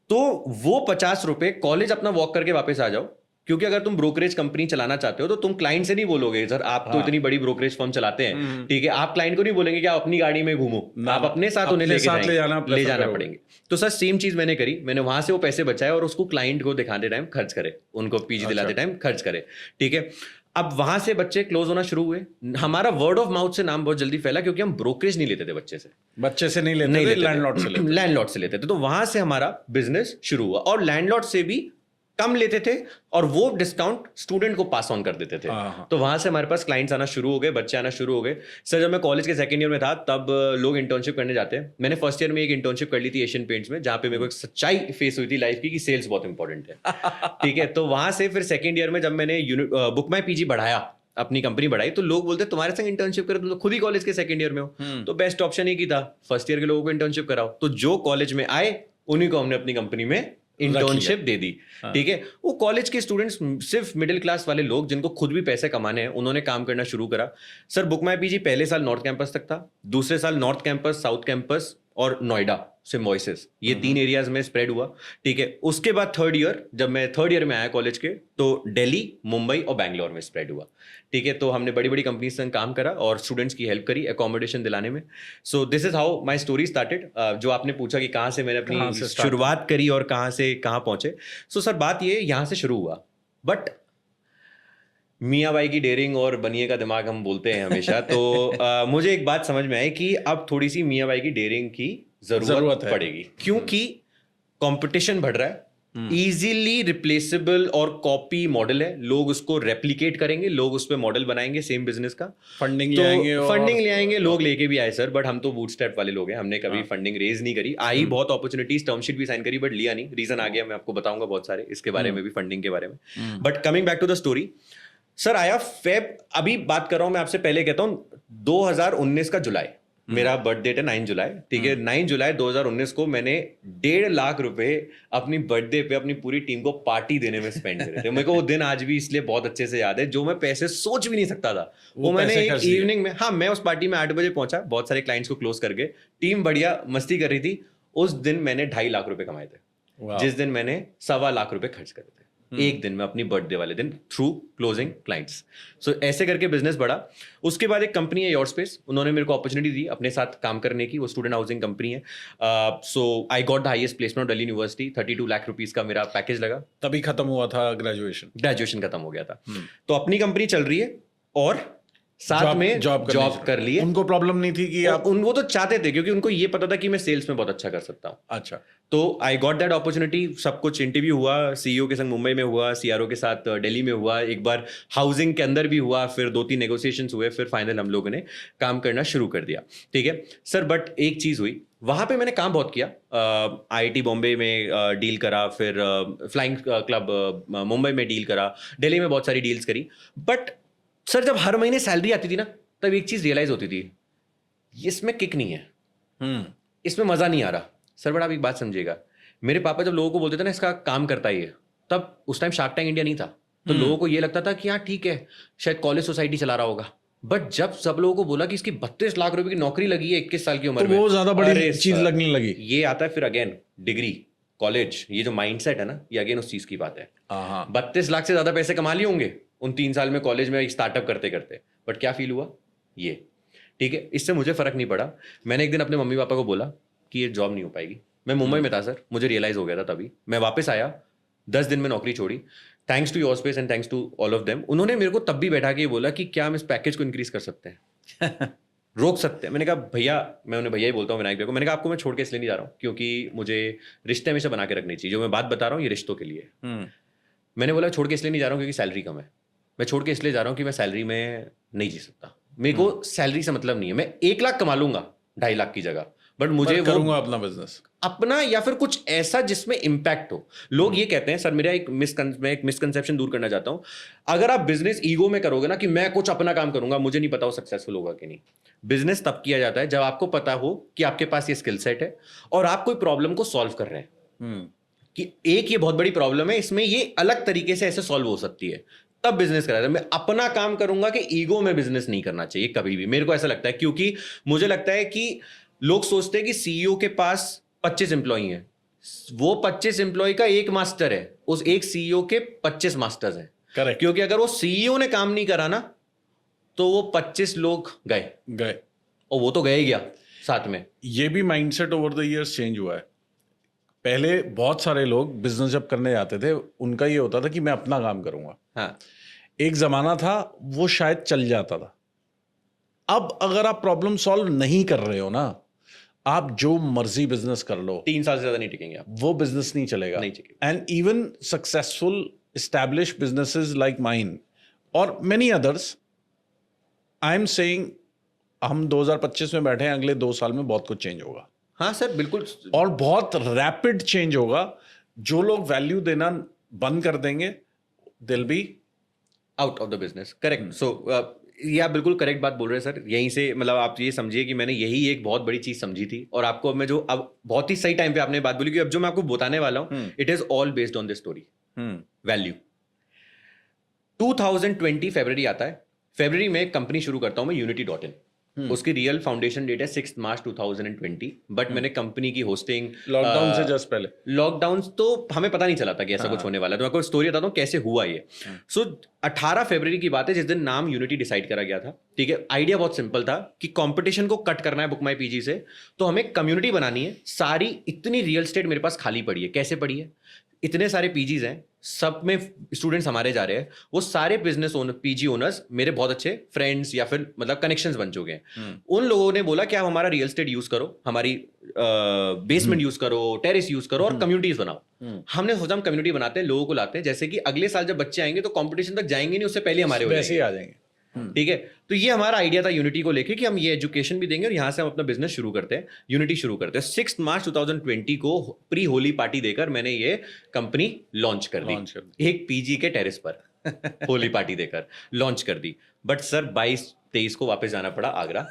तो वो 50 रुपए कॉलेज अपना वॉक करके वापस आ जाओ, क्योंकि अगर तुम ब्रोकरेज कंपनी चलाना चाहते हो तो तुम क्लाइंट से नहीं बोलोगे सर आप तो इतनी बड़ी ब्रोकरेज फर्म चलाते हैं, ठीक है, आप क्लाइंट को नहीं बोलेंगे कि आप अपनी गाड़ी में घूमो, आप अपने साथ उन्हें ले जाना पड़ेंगे। तो सर सेम चीज मैंने करी, मैंने वहां से वो पैसे बचाए और उसको क्लाइंट को दिखाते टाइम खर्च करे, उनको पीजी दिलाते टाइम खर्च करे, ठीक है। अब वहां से बच्चे क्लोज होना शुरू हुए, हमारा वर्ड ऑफ माउथ से नाम बहुत जल्दी फैला, क्योंकि हम ब्रोकरेज नहीं लेते थे बच्चे से नहीं लेते थे, लैंडलॉर्ड से लेते थे। तो वहां से हमारा बिजनेस शुरू हुआ, और लैंडलॉर्ड से भी कम लेते थे, और वो डिस्काउंट स्टूडेंट को पास ऑन कर देते थे। तो वहां से हमारे पास क्लाइंट्स आना शुरू हो गए, बच्चे आना शुरू हो गए। सर जब मैं कॉलेज के सेकंड ईयर में था तब लोग इंटर्नशिप करने जाते हैं। मैंने फर्स्ट ईयर में एक इंटर्नशिप कर ली थी एशियन पेंट्स में, जहां पे मेरे को एक सच्चाई फेस हुई थी लाइफ की कि सेल्स बहुत इंपॉर्टेंट है, ठीक है। तो वहां से फिर सेकंड ईयर में जब मैंने बुक माई पीजी बढ़ाया, अपनी कंपनी बढ़ाई, तो लोग बोलते तुम्हारे संग इंटर्नशिप करो, तुम तो खुद ही कॉलेज के सेकंड ईयर में हो, तो बेस्ट ऑप्शन एक ही था, फर्स्ट ईयर के लोगों को इंटर्नशिप कराओ। तो जो कॉलेज में आए उन्हीं को हमने अपनी कंपनी में इंटर्नशिप दे दी, ठीक है। वो कॉलेज के स्टूडेंट्स, सिर्फ मिडिल क्लास वाले लोग जिनको खुद भी पैसे कमाने हैं, उन्होंने काम करना शुरू करा। सर बुक माई पीजी पहले साल नॉर्थ कैंपस तक था, दूसरे साल नॉर्थ कैंपस, साउथ कैंपस और नोएडा सिम्बॉयसिस, ये 3 एरियाज में स्प्रेड हुआ, ठीक है। उसके बाद थर्ड ईयर, जब मैं थर्ड ईयर में आया कॉलेज के, तो दिल्ली, मुंबई और बैंगलोर में स्प्रेड हुआ, ठीक है। तो हमने बड़ी बड़ी कंपनी से काम करा और स्टूडेंट्स की हेल्प करी अकोमोडेशन दिलाने में। So this is how my story started. जो आपने पूछा कि कहाँ से मैंने अपनी शुरुआत करी और कहाँ से कहाँ पहुंचे, सो सर बात ये यहाँ से शुरू हुआ। बट मियाँ भाई की डेयरिंग और बनिए का दिमाग हम बोलते हैं हमेशा, तो मुझे एक बात समझ में आई कि अब थोड़ी सी मियाँ भाई की डेयरिंग की जरूरत पड़ेगी, क्योंकि कंपटीशन बढ़ रहा है, इजीली रिप्लेसेबल और कॉपी मॉडल है, लोग उसको रेप्लिकेट करेंगे, लोग उस पर मॉडल बनाएंगे सेम बिजनेस का। फंडिंग तो ले आएंगे और फंडिंग ले आएंगे, लोग लेके भी आए सर, बट हम तो बूटस्ट्रैप वाले लोग हैं, हमने कभी हाँ। फंडिंग रेज नहीं करी। आई बहुत अपॉर्चुनिटीज, टर्म शीट भी साइन करी, बट लिया नहीं, रीजन आ गया, मैं आपको बताऊंगा बहुत सारे इसके बारे में भी, फंडिंग के बारे में। But coming back to the story, sir आया फेब, अभी बात कर रहा हूं मैं आपसे, पहले कहता हूं 2019 का जुलाई, मेरा बर्थ डेट है 9 जुलाई, ठीक है। 9 जुलाई 2019 को मैंने 1.5 लाख रुपए अपनी बर्थडे पे अपनी पूरी टीम को पार्टी देने में स्पेंड करे थे। मेरे को वो दिन आज भी इसलिए बहुत अच्छे से याद है, जो मैं पैसे सोच भी नहीं सकता था, वो मैंने एक इवनिंग में, हाँ, मैं उस पार्टी में 8 बजे पहुंचा, बहुत सारे क्लाइंट्स को क्लोज करके, टीम बढ़िया मस्ती कर रही थी। उस दिन मैंने 2.5 लाख रुपए कमाए थे, जिस दिन मैंने 1.25 लाख रुपए खर्च करे थे एक दिन में, अपनी बर्थडे वाले दिन, थ्रू क्लोजिंग क्लाइंट्स। सो ऐसे करके बिजनेस बढ़ा। उसके बाद एक कंपनी है योर स्पेस, उन्होंने मेरे को अपॉर्चुनिटी दी अपने साथ काम करने की, वो स्टूडेंट हाउसिंग कंपनी है। So I got the highest placement Delhi university, 32 lakh rupees का मेरा पैकेज लगा। तभी खत्म हुआ था ग्रेजुएशन खत्म हो गया था। तो अपनी कंपनी चल रही है और साथ में जॉब कर लिए। उनको प्रॉब्लम नहीं थी कि आप वो तो चाहते थे, क्योंकि उनको ये पता था कि मैं सेल्स में बहुत अच्छा कर सकता हूँ। अच्छा, तो आई गॉट दैट अपॉर्चुनिटी। सब कुछ, इंटरव्यू हुआ, सीईओ के संग मुंबई में हुआ, सीआरओ के साथ दिल्ली में हुआ, एक बार हाउसिंग के अंदर भी हुआ, फिर 2-3 नेगोशिएशंस हुए, फिर फाइनल हम लोगों ने काम करना शुरू कर दिया, ठीक है सर। बट एक चीज हुई, वहां पे मैंने काम बहुत किया, आईआईटी बॉम्बे में डील करा, फिर फ्लाइंग क्लब मुंबई में डील करा, दिल्ली में बहुत सारी डील्स करी। बट सर जब हर महीने सैलरी आती थी ना, तब एक चीज रियलाइज होती थी, इसमें किक नहीं है, इसमें मजा नहीं आ रहा। सर बड़ा आप एक बात समझिएगा, मेरे पापा जब लोगों को बोलते थे ना इसका काम करता ही है, तब उस टाइम शार्क टैंक इंडिया नहीं था, तो लोगों को ये लगता था कि हाँ ठीक है, शायद कॉलेज सोसाइटी चला रहा होगा। बट जब सब लोगों को बोला कि इसकी 32 लाख रुपए की नौकरी लगी है 21 साल की उम्र में, वो ज्यादा बड़ी चीज लगने लगी। ये आता है फिर अगेन डिग्री, कॉलेज, ये जो माइंडसेट है ना, ये अगेन उस चीज की बात है। 32 लाख से ज्यादा पैसे कमा लिए होंगे उन 3 साल में कॉलेज में स्टार्टअप करते करते, बट क्या फील हुआ ये, ठीक है। इससे मुझे फर्क नहीं पड़ा। मैंने एक दिन अपने मम्मी पापा को बोला कि ये जॉब नहीं हो पाएगी। मैं मुंबई में था सर, मुझे रियलाइज हो गया था तभी। मैं वापस आया, 10 दिन में नौकरी छोड़ी, thanks to your space and thanks to all of them. उन्होंने मेरे को तब भी बैठा के बोला कि क्या हम इस पैकेज को इंक्रीज कर सकते हैं रोक सकते हैं। मैंने कहा भैया, मैं उन्हें भैया ही बोलता हूँ विनायक भैया को, मैंने कहा आपको मैं छोड़ के इसलिए नहीं जा रहा हूँ क्योंकि मुझे रिश्ते हमेशा बना के रखनी चाहिए। जो मैं बात बता रहा हूँ ये रिश्तों के लिए। मैंने बोला छोड़ के इसलिए नहीं जा रहा हूँ क्योंकि सैलरी कम है, मैं छोड़ के इसलिए जा रहा हूँ कि मैं सैलरी में नहीं जी सकता, मेरे को सैलरी से मतलब नहीं है। मैं 1 लाख कमा लूंगा 2.5 लाख की जगह, बट मुझे करूंगा अपना बिजनेस, अपना, या फिर कुछ ऐसा जिसमें इंपैक्ट हो। लोग ये कहते हैं, सर मेरा एक मिसकंसेप्शन दूर करना चाहता हूं, अगर आप बिजनेस ईगो में करोगे ना कि मैं कुछ अपना काम करूंगा, मुझे नहीं पता वो सक्सेसफुल होगा कि नहीं। बिजनेस तब किया जाता है जब आपको पता हो कि आपके पास ये स्किल सेट है और आप कोई प्रॉब्लम को सॉल्व कर रहे हैं कि एक ये बहुत बड़ी प्रॉब्लम है, इसमें ये अलग तरीके से ऐसे सॉल्व हो सकती है, तब बिजनेस करा था। मैं अपना काम करूंगा कि ईगो में बिजनेस नहीं करना चाहिए कभी भी, मेरे को ऐसा लगता है। क्योंकि मुझे लगता है कि लोग सोचते हैं कि सीईओ के पास 25 एम्प्लॉई हैं, वो 25 एम्प्लॉई का एक मास्टर है, उस एक सीईओ के 25 मास्टर्स हैं। करेक्ट। क्योंकि अगर वो सीईओ ने काम नहीं करा ना, तो वो 25 लोग गए, और वो तो गए ही गया साथ में। ये भी mindset over the years change हुआ है। पहले बहुत सारे लोग बिजनेस जब करने जाते थे, उनका ये होता था कि मैं अपना काम करूंगा। हाँ, एक जमाना था वो शायद चल जाता था। अब अगर आप प्रॉब्लम सॉल्व नहीं कर रहे हो ना, आप जो मर्जी बिजनेस कर लो, 3 साल से ज्यादा नहीं टिकेंगे आप, वो बिजनेस नहीं चलेगा। And even successful established businesses like mine और many others, I am saying हम 2025 में बैठे हैं, अगले 2 साल में बहुत कुछ चेंज होगा। हाँ सर बिल्कुल, और बहुत रैपिड चेंज होगा। जो लोग वैल्यू देना बंद कर देंगे, they'll be out of the business. Correct. So ये आप बिल्कुल करेक्ट बात बोल रहे हैं सर। यहीं से मतलब आप ये समझिए कि मैंने यही एक बहुत बड़ी चीज समझी थी, और आपको अब मैं जो, अब बहुत ही सही टाइम पे आपने बात बोली कि अब जो मैं आपको बताने वाला हूँ, it is all based on this story, value. 2020 फरवरी आता है, फरवरी में कंपनी शुरू करता हूं मैं unity.in। उसकी रियल फाउंडेशन डेट है 6 मार्च 2020, बट मैंने कंपनी की होस्टिंग लॉकडाउन से जस्ट पहले, लॉकडाउन तो हमें पता नहीं चला था कि ऐसा कुछ होने वाला है। तो मैं आपको स्टोरी बताता हूँ कैसे हुआ ये। सो 18 फरवरी की बात है, जिस दिन नाम यूनिटी डिसाइड करा गया था, ठीक है। आइडिया बहुत सिंपल था कि कंपटीशन को कट करना है बुक माई पीजी से, तो हमें कम्युनिटी बनानी है। सारी इतनी रियल एस्टेट मेरे पास खाली पड़ी है, कैसे पड़ी है, इतने सारे पीजीज हैं, सब में स्टूडेंट्स हमारे जा रहे हैं, वो सारे बिजनेस ओनर, पीजी ओनर्स मेरे बहुत अच्छे फ्रेंड्स या फिर मतलब कनेक्शंस बन चुके हैं। उन लोगों ने बोला कि आप हमारा रियल एस्टेट यूज करो, हमारी बेसमेंट यूज करो, टेरेस यूज करो और कम्युनिटीज बनाओ। हमने सोचा हम कम्युनिटी बनाते हैं, लोगों को लाते हैं, जैसे कि अगले साल जब बच्चे आएंगे तो कंपटीशन तक जाएंगे नहीं, उससे पहले हमारे हो वैसे ही जाएंगे। आ जाएंगे। ठीक है, तो ये हमारा आइडिया था यूनिटी को लेके कि हम ये एजुकेशन भी देंगे और यहाँ से हम अपना बिजनेस शुरू करते हैं, यूनिटी शुरू करते हैं। 6 मार्च 2020 को प्री होली पार्टी देकर मैंने ये कंपनी लॉन्च कर दी, एक पीजी के टेरेस पर होली पार्टी देकर लॉन्च कर दी। बट सर 22-23 को वापस जाना पड़ा आगरा।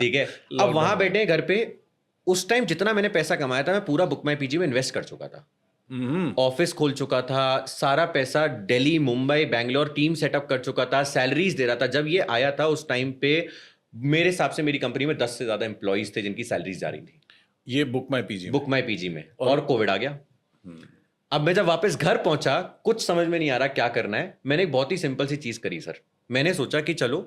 ठीक है, अब वहां बैठे हैं घर पे। उस टाइम जितना मैंने पैसा कमाया था मैं पूरा बुक माई पीजी में इन्वेस्ट कर चुका था, ऑफिस खोल चुका था, सारा पैसा दिल्ली, मुंबई, बैंगलोर टीम सेटअप कर चुका था, सैलरीज दे रहा था। जब ये आया था उस टाइम पे मेरे हिसाब से मेरी कंपनी में 10 से ज्यादा एम्प्लॉइज थे जिनकी सैलरीज जा रही थी, ये बुक माई पीजी में। और कोविड आ गया। अब मैं जब वापस घर पहुंचा, कुछ समझ में नहीं आ रहा क्या करना है। मैंने एक बहुत ही सिंपल सी चीज करी सर, मैंने सोचा कि चलो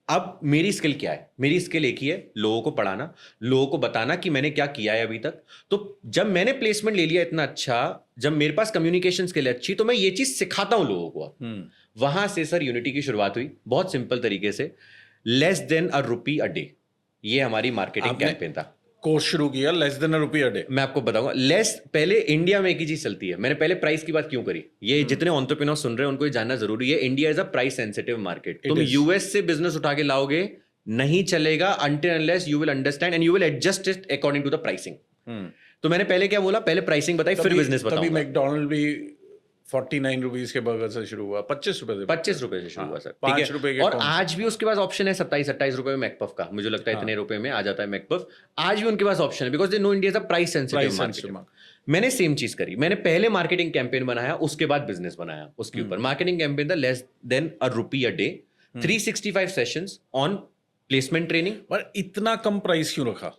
अब मेरी स्किल क्या है, मेरी स्किल एक ही है, लोगों को पढ़ाना, लोगों को बताना कि मैंने क्या किया है अभी तक। तो जब मैंने प्लेसमेंट ले लिया इतना अच्छा, जब मेरे पास कम्युनिकेशन स्किल अच्छी, तो मैं ये चीज सिखाता हूं लोगों को। वहां से सर यूनिटी की शुरुआत हुई बहुत सिंपल तरीके से, लेस देन ₹1 a डे, ये हमारी मार्केटिंग कैंपेन था। कोर्स शुरू किया लेस देन ₹1 a डे। मैं आपको बताऊंगा, पहले इंडिया में एक ही चीज चलती है। मैंने पहले प्राइस की बात क्यों करी, ये जितने एंटरप्रेन्योर सुन रहे हैं उनको ये जानना जरूरी है। India is a price sensitive market. तुम यूएस से बिजनेस उठा के लाओगे नहीं चलेगा, until unless you will understand and you will adjust it according to the pricing. तो मैंने पहले क्या बोला, पहले प्राइसिंग बताई, फिर बिजनेस बताऊंगा। तभी मैकडॉनल्ड भी 49 रुपीज के बर्गर से शुरू हुआ, 25 रुपए से 25 रुपए से शुरू हुआ सर। 5 रुपए के। और आज भी उसके पास ऑप्शन है 27-28 रुपए में मैकपफ का, मुझे लगता है इतने रुपए में आ जाता है मैकपफ। आज भी उनके पास ऑप्शन है, because they know India is a price sensitive market. मैंने सेम चीज करी, मैंने पहले मार्केटिंग कैंपेन बनाया, उसके बाद बिजनेस बनाया उसके ऊपर। मार्केटिंग कैंपेन था less than ₹1 a day, 365 sessions on placement training. पर इतना कम प्राइस क्यों रखा?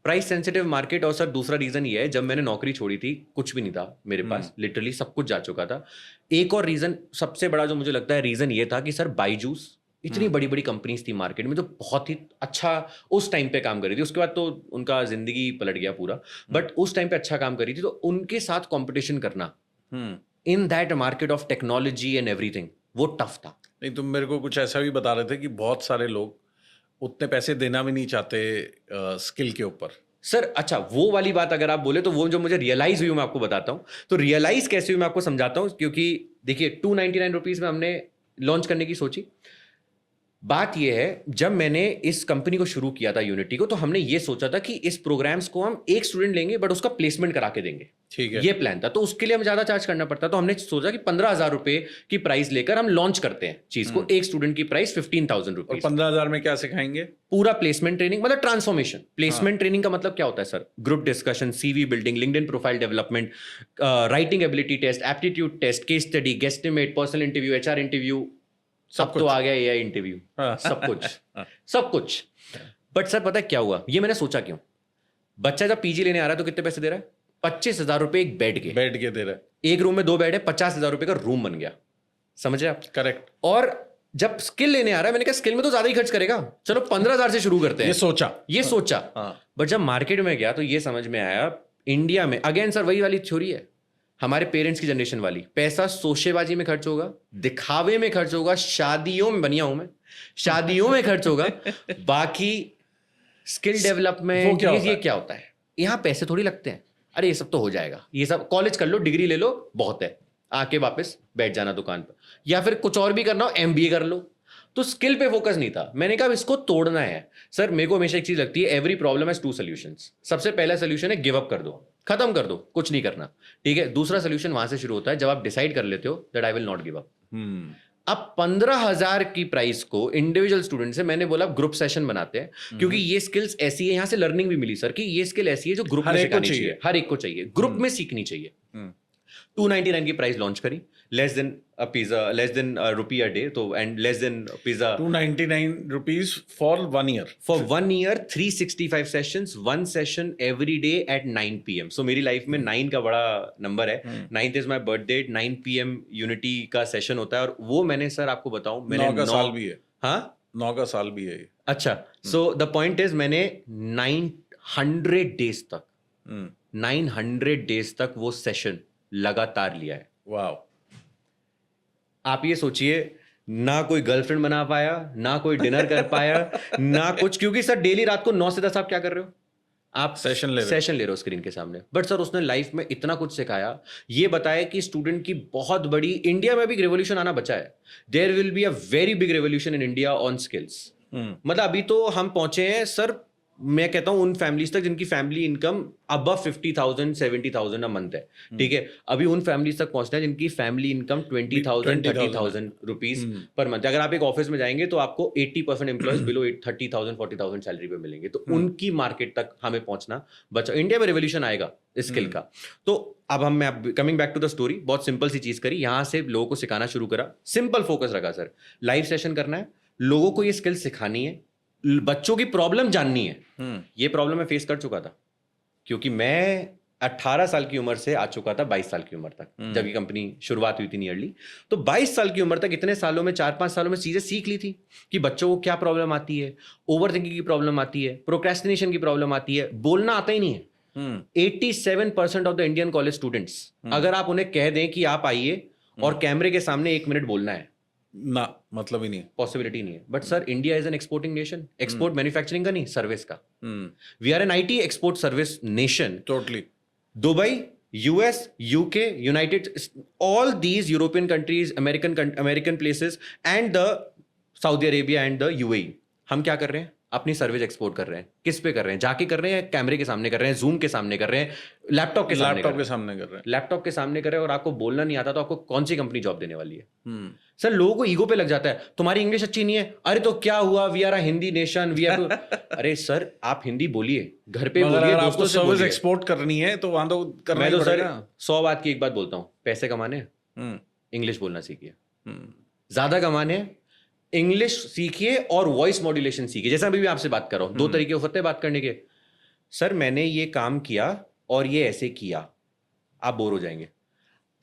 Price sensitive market. और सर दूसरा रीजन ये है, जब मैंने नौकरी छोड़ी थी कुछ भी नहीं था मेरे पास, लिटरली सब कुछ जा चुका था। एक और रीजन, सबसे बड़ा जो मुझे लगता है रीजन ये था कि सर बायजूस, इतनी बड़ी बड़ी कंपनीज थी मार्केट में जो बहुत ही अच्छा उस टाइम पे काम कर रही थी। उसके बाद तो उनका जिंदगी पलट गया पूरा, बट उस टाइम पे अच्छा काम कर रही थी। तो उनके साथ कॉम्पिटिशन करना in that market of technology and everything, वो टफ था। नहीं, तुम मेरे को कुछ ऐसा भी बता रहे थे कि बहुत सारे लोग उतने पैसे देना भी नहीं चाहते स्किल के ऊपर। सर अच्छा, वो वाली बात अगर आप बोले तो वो जो मुझे रियलाइज हुई मैं आपको बताता हूँ। तो रियलाइज कैसे हुई मैं आपको समझाता हूँ, क्योंकि देखिए 299 रुपीज में हमने लॉन्च करने की सोची। बात यह है, जब मैंने इस कंपनी को शुरू किया था यूनिटी को, तो हमने ये सोचा था कि इस प्रोग्राम्स को हम एक स्टूडेंट लेंगे बट उसका प्लेसमेंट करा के देंगे। ठीक है, ये प्लान था। तो उसके लिए हमें ज्यादा चार्ज करना पड़ता, तो हमने सोचा कि 15,000 रुपए की प्राइस लेकर हम लॉन्च करते हैं चीज को। एक स्टूडेंट की प्राइस 15,000 और रुपीज। 15,000 में क्या सिखाएंगे? पूरा प्लेसमेंट ट्रेनिंग, मतलब ट्रांसफॉर्मेशन। प्लेसमेंट ट्रेनिंग का मतलब क्या होता है sir? Group discussion, CV building, LinkedIn profile development, writing ability test, aptitude test, case study, guesstimate, personal interview, HR interview, सब तो आ गया, AI इंटरव्यू, सब कुछ। बट सर पता है क्या हुआ, ये मैंने सोचा क्यों। बच्चा जब पीजी लेने आ रहा है तो कितने पैसे दे रहा है? 25,000 रुपए एक बेड के दे रहा है। एक रूम में 2 बेड है, 50,000 रुपए का रूम बन गया। समझे आप? करेक्ट। और जब स्किल लेने आ रहा है, मैंने कहा स्किल में तो ज्यादा ही खर्च करेगा, चलो 15,000 से शुरू करते हैं। ये सोचा। बट जब मार्केट में गया तो ये समझ में आया, इंडिया में अगेन सर वही वाली थ्योरी है, हमारे पेरेंट्स की जनरेशन वाली। पैसा शोशेबाजी में खर्च होगा, दिखावे में खर्च होगा, शादियों में, बनिया हूं मैं, शादियों में खर्च होगा। बाकी स्किल डेवलपमेंट ये क्या होता है? यहाँ पैसे थोड़ी लगते हैं। अरे ये सब तो हो जाएगा, ये सब कॉलेज कर लो, डिग्री ले लो, बहुत है, आके वापस बैठ जाना दुकान पर, या फिर कुछ और भी करना हो MBA कर लो। तो स्किल पे फोकस नहीं था। मैंने कहा इसको तोड़ना है। सर मेरे को हमेशा एक चीज लगती है, एवरी प्रॉब्लम हैज 2 सॉल्यूशंस। सबसे पहला सोल्यूशन है गिव अप कर दो, खत्म कर दो, कुछ नहीं करना। ठीक है, दूसरा सोल्यूशन वहां से शुरू होता है जब आप डिसाइड कर लेते हो that I will not give up. अब 15,000 की प्राइस को इंडिविजुअल स्टूडेंट से मैंने बोला ग्रुप सेशन बनाते हैं, क्योंकि ये स्किल्स ऐसी है, यहां से लर्निंग भी मिली सर कि ये स्किल ऐसी है जो ग्रुप में सिखानी चाहिए, हर एक को चाहिए, ग्रुप में सीखनी चाहिए। 299 की प्राइस लॉन्च करी, less than a pizza, less than ₹1 a day, तो and less than pizza. 299 rupees for 1 year। For 1 year 365 sessions, 1 session every day at 9 PM। So मेरी लाइफ में 9 का बड़ा नंबर है। 9th is my birthday, 9 PM unity का session होता है। और वो मैंने सर आपको बताऊं, मैंने 9 का साल भी है। हाँ 9 का साल भी है ये। अच्छा, सो द पॉइंट इज मैंने 900 डेज तक 900 डेज तक वो सेशन लगातार लिया है। वाह, आप ये सोचिए, ना कोई गर्लफ्रेंड बना पाया, ना कोई डिनर कर पाया, ना कुछ, क्योंकि सर डेली रात को 9 से 10 आप क्या कर रहे हो? आप सेशन ले रहे हो स्क्रीन के सामने। बट सर उसने लाइफ में इतना कुछ सिखाया, ये बताया कि स्टूडेंट की बहुत बड़ी, इंडिया में भी रेवोल्यूशन आना बचा है। There will be a very big revolution in India on skills. मतलब अभी तो हम पहुंचे हैं सर, मैं कहता हूं उन फैमिलीज तक जिनकी family income above 50,000 70,000 a month है, ठीक है। अभी उन फैमिलीज तक पहुंचना है जिनकी family income 20,000 30,000 rupees per month. अगर आप एक ऑफिस में जाएंगे तो आपको 80% एम्प्लॉयज बिलो 30,000 40,000 सैलरी पे मिलेंगे। तो उनकी मार्केट तक हमें पहुंचना बचा। इंडिया में रेवोल्यूशन आएगा स्किल का। तो अब मैं coming back to the story, बहुत सिंपल सी चीज करी, यहां से लोगों को सिखाना शुरू करा, सिंपल फोकस रखा सर, लाइव सेशन करना है, लोगों को ये स्किल सिखानी है, बच्चों की प्रॉब्लम जाननी है। ये प्रॉब्लम मैं फेस कर चुका था, क्योंकि मैं 18 साल की उम्र से आ चुका था 22 साल की उम्र तक, जब ये कंपनी शुरुआत हुई थी नियरली। तो 22 साल की उम्र तक इतने सालों में 4-5 सालों में चीजें सीख ली थी कि बच्चों को क्या प्रॉब्लम आती है, ओवर थिंकिंग की प्रॉब्लम आती है, प्रोक्रेस्टिनेशन की प्रॉब्लम आती है, बोलना आता ही नहीं है। 87% of the Indian college students, अगर आप उन्हें कह दें कि आप आइए और कैमरे के सामने 1 मिनट बोलना है, ना, मतलब ही नहीं, पॉसिबिलिटी नहीं है। But sir India is an exporting nation, export manufacturing का नहीं, सर्विस का। We are an IT export service nation. Totally. Dubai, US, UK, united, all these European countries, American places and the Saudi Arabia and the UAE, हम क्या कर रहे हैं? अपनी service export कर रहे हैं। किस पे कर रहे हैं? जाके कर रहे हैं, कैमरे के सामने कर रहे हैं, जूम के सामने कर रहे हैं, लैपटॉप के सामने कर रहे हैं, लैपटॉप के सामने कर रहे हैं। और आपको बोलना नहीं आता तो आपको कौन सी कंपनी जॉब देने वाली है? सर लोगों को ईगो पे लग जाता है, तुम्हारी इंग्लिश अच्छी नहीं है, अरे तो क्या हुआ, we are a Hindi nation, we are अरे सर आप हिंदी बोलिए, घर पे बोलिए, दोस्तों से सर्विस बोलिए। एक्सपोर्ट करनी है तो वहां तो करना मैं ही तो सर पड़ेगा। 100 बात की एक बात बोलता हूँ, पैसे कमाने हैं, इंग्लिश बोलना सीखिए। ज्यादा कमाने हैं, इंग्लिश सीखिए और वॉइस मॉड्यूलेशन सीखिए। जैसा अभी भी आपसे बात कर रहा हूं, 2 तरीके होते हैं बात करने के। सर मैंने ये काम किया और ये ऐसे किया, आप बोर हो जाएंगे।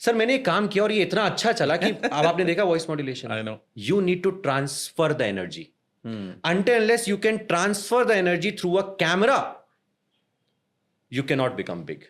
सर मैंने एक काम किया और ये इतना अच्छा चला कि अब आपने देखा voice modulation. I know. You need to transfer the energy. Until unless you can transfer the energy through a camera, you cannot become big.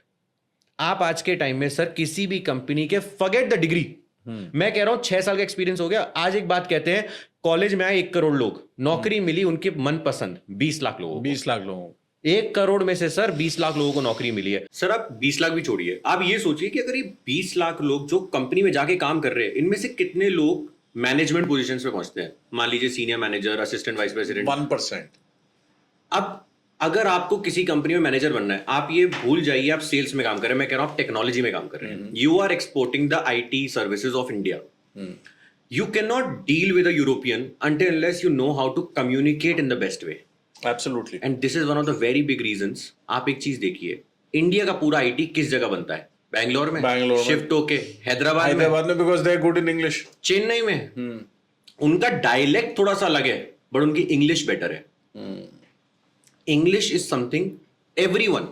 आप आज के टाइम में सर किसी भी कंपनी के, forget the degree, मैं कह रहा हूं 6 साल का एक्सपीरियंस हो गया, आज एक बात कहते हैं, कॉलेज में आए 1 करोड़ लोग, नौकरी मिली उनके मनपसंद 20 लाख लोगों को। 20 लाख लोगों को। 1 करोड़ में से सर 20 लाख लोगों को नौकरी मिली है। सर आप 20 लाख भी छोड़िए, आप ये सोचिए कि अगर ये 20 लाख लोग जो कंपनी में जाके काम कर रहे हैं, इनमें से कितने लोग मैनेजमेंट पोजीशंस पे पहुंचते हैं? मान लीजिए senior manager, assistant vice president, 1%। अब अगर आपको किसी कंपनी में मैनेजर बनना है, आप ये भूल जाइए आप सेल्स में काम कर रहे हैं, मैं कह रहा हूं आप टेक्नोलॉजी में काम कर रहे हैं। You are exporting the IT services of India. You cannot deal with a European until unless you know how to communicate in the best way. Absolutely. And this is one of the very big reasons. आप एक चीज देखिए, India का पूरा IT किस जगह बनता है? बैंगलोर में, शिफ्ट होके हैदराबाद में, because they are good in English. Chennai में। उनका डायलेक्ट थोड़ा सा अलग है, बट उनकी इंग्लिश बेटर है। English is something everyone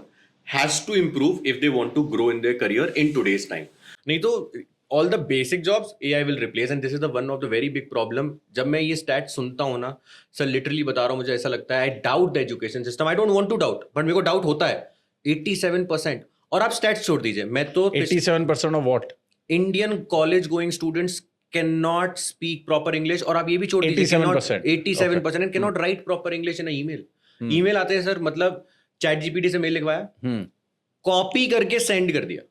has to improve if they want to grow in their career in today's time. नहीं तो all the basic jobs AI will replace, and this is the one of the very big problem. जब मैं ये stat सुनता हूँ ना sir, literally बता रहा हूँ, मुझे ऐसा लगता है I doubt the education system. I don't want to doubt, but मेरे को डाउट होता है। 87%, और आप stats छोड़ दीजिए, मैं तो 87% of what? Indian college going students cannot speak proper English, और आप ये भी छोड़ दीजिए 87%, 87% and cannot write proper English in a email. Email आते हैं सर, मतलब चैट जीपीटी से मेल लिखवाया, कॉपी करके सेंड कर दिया,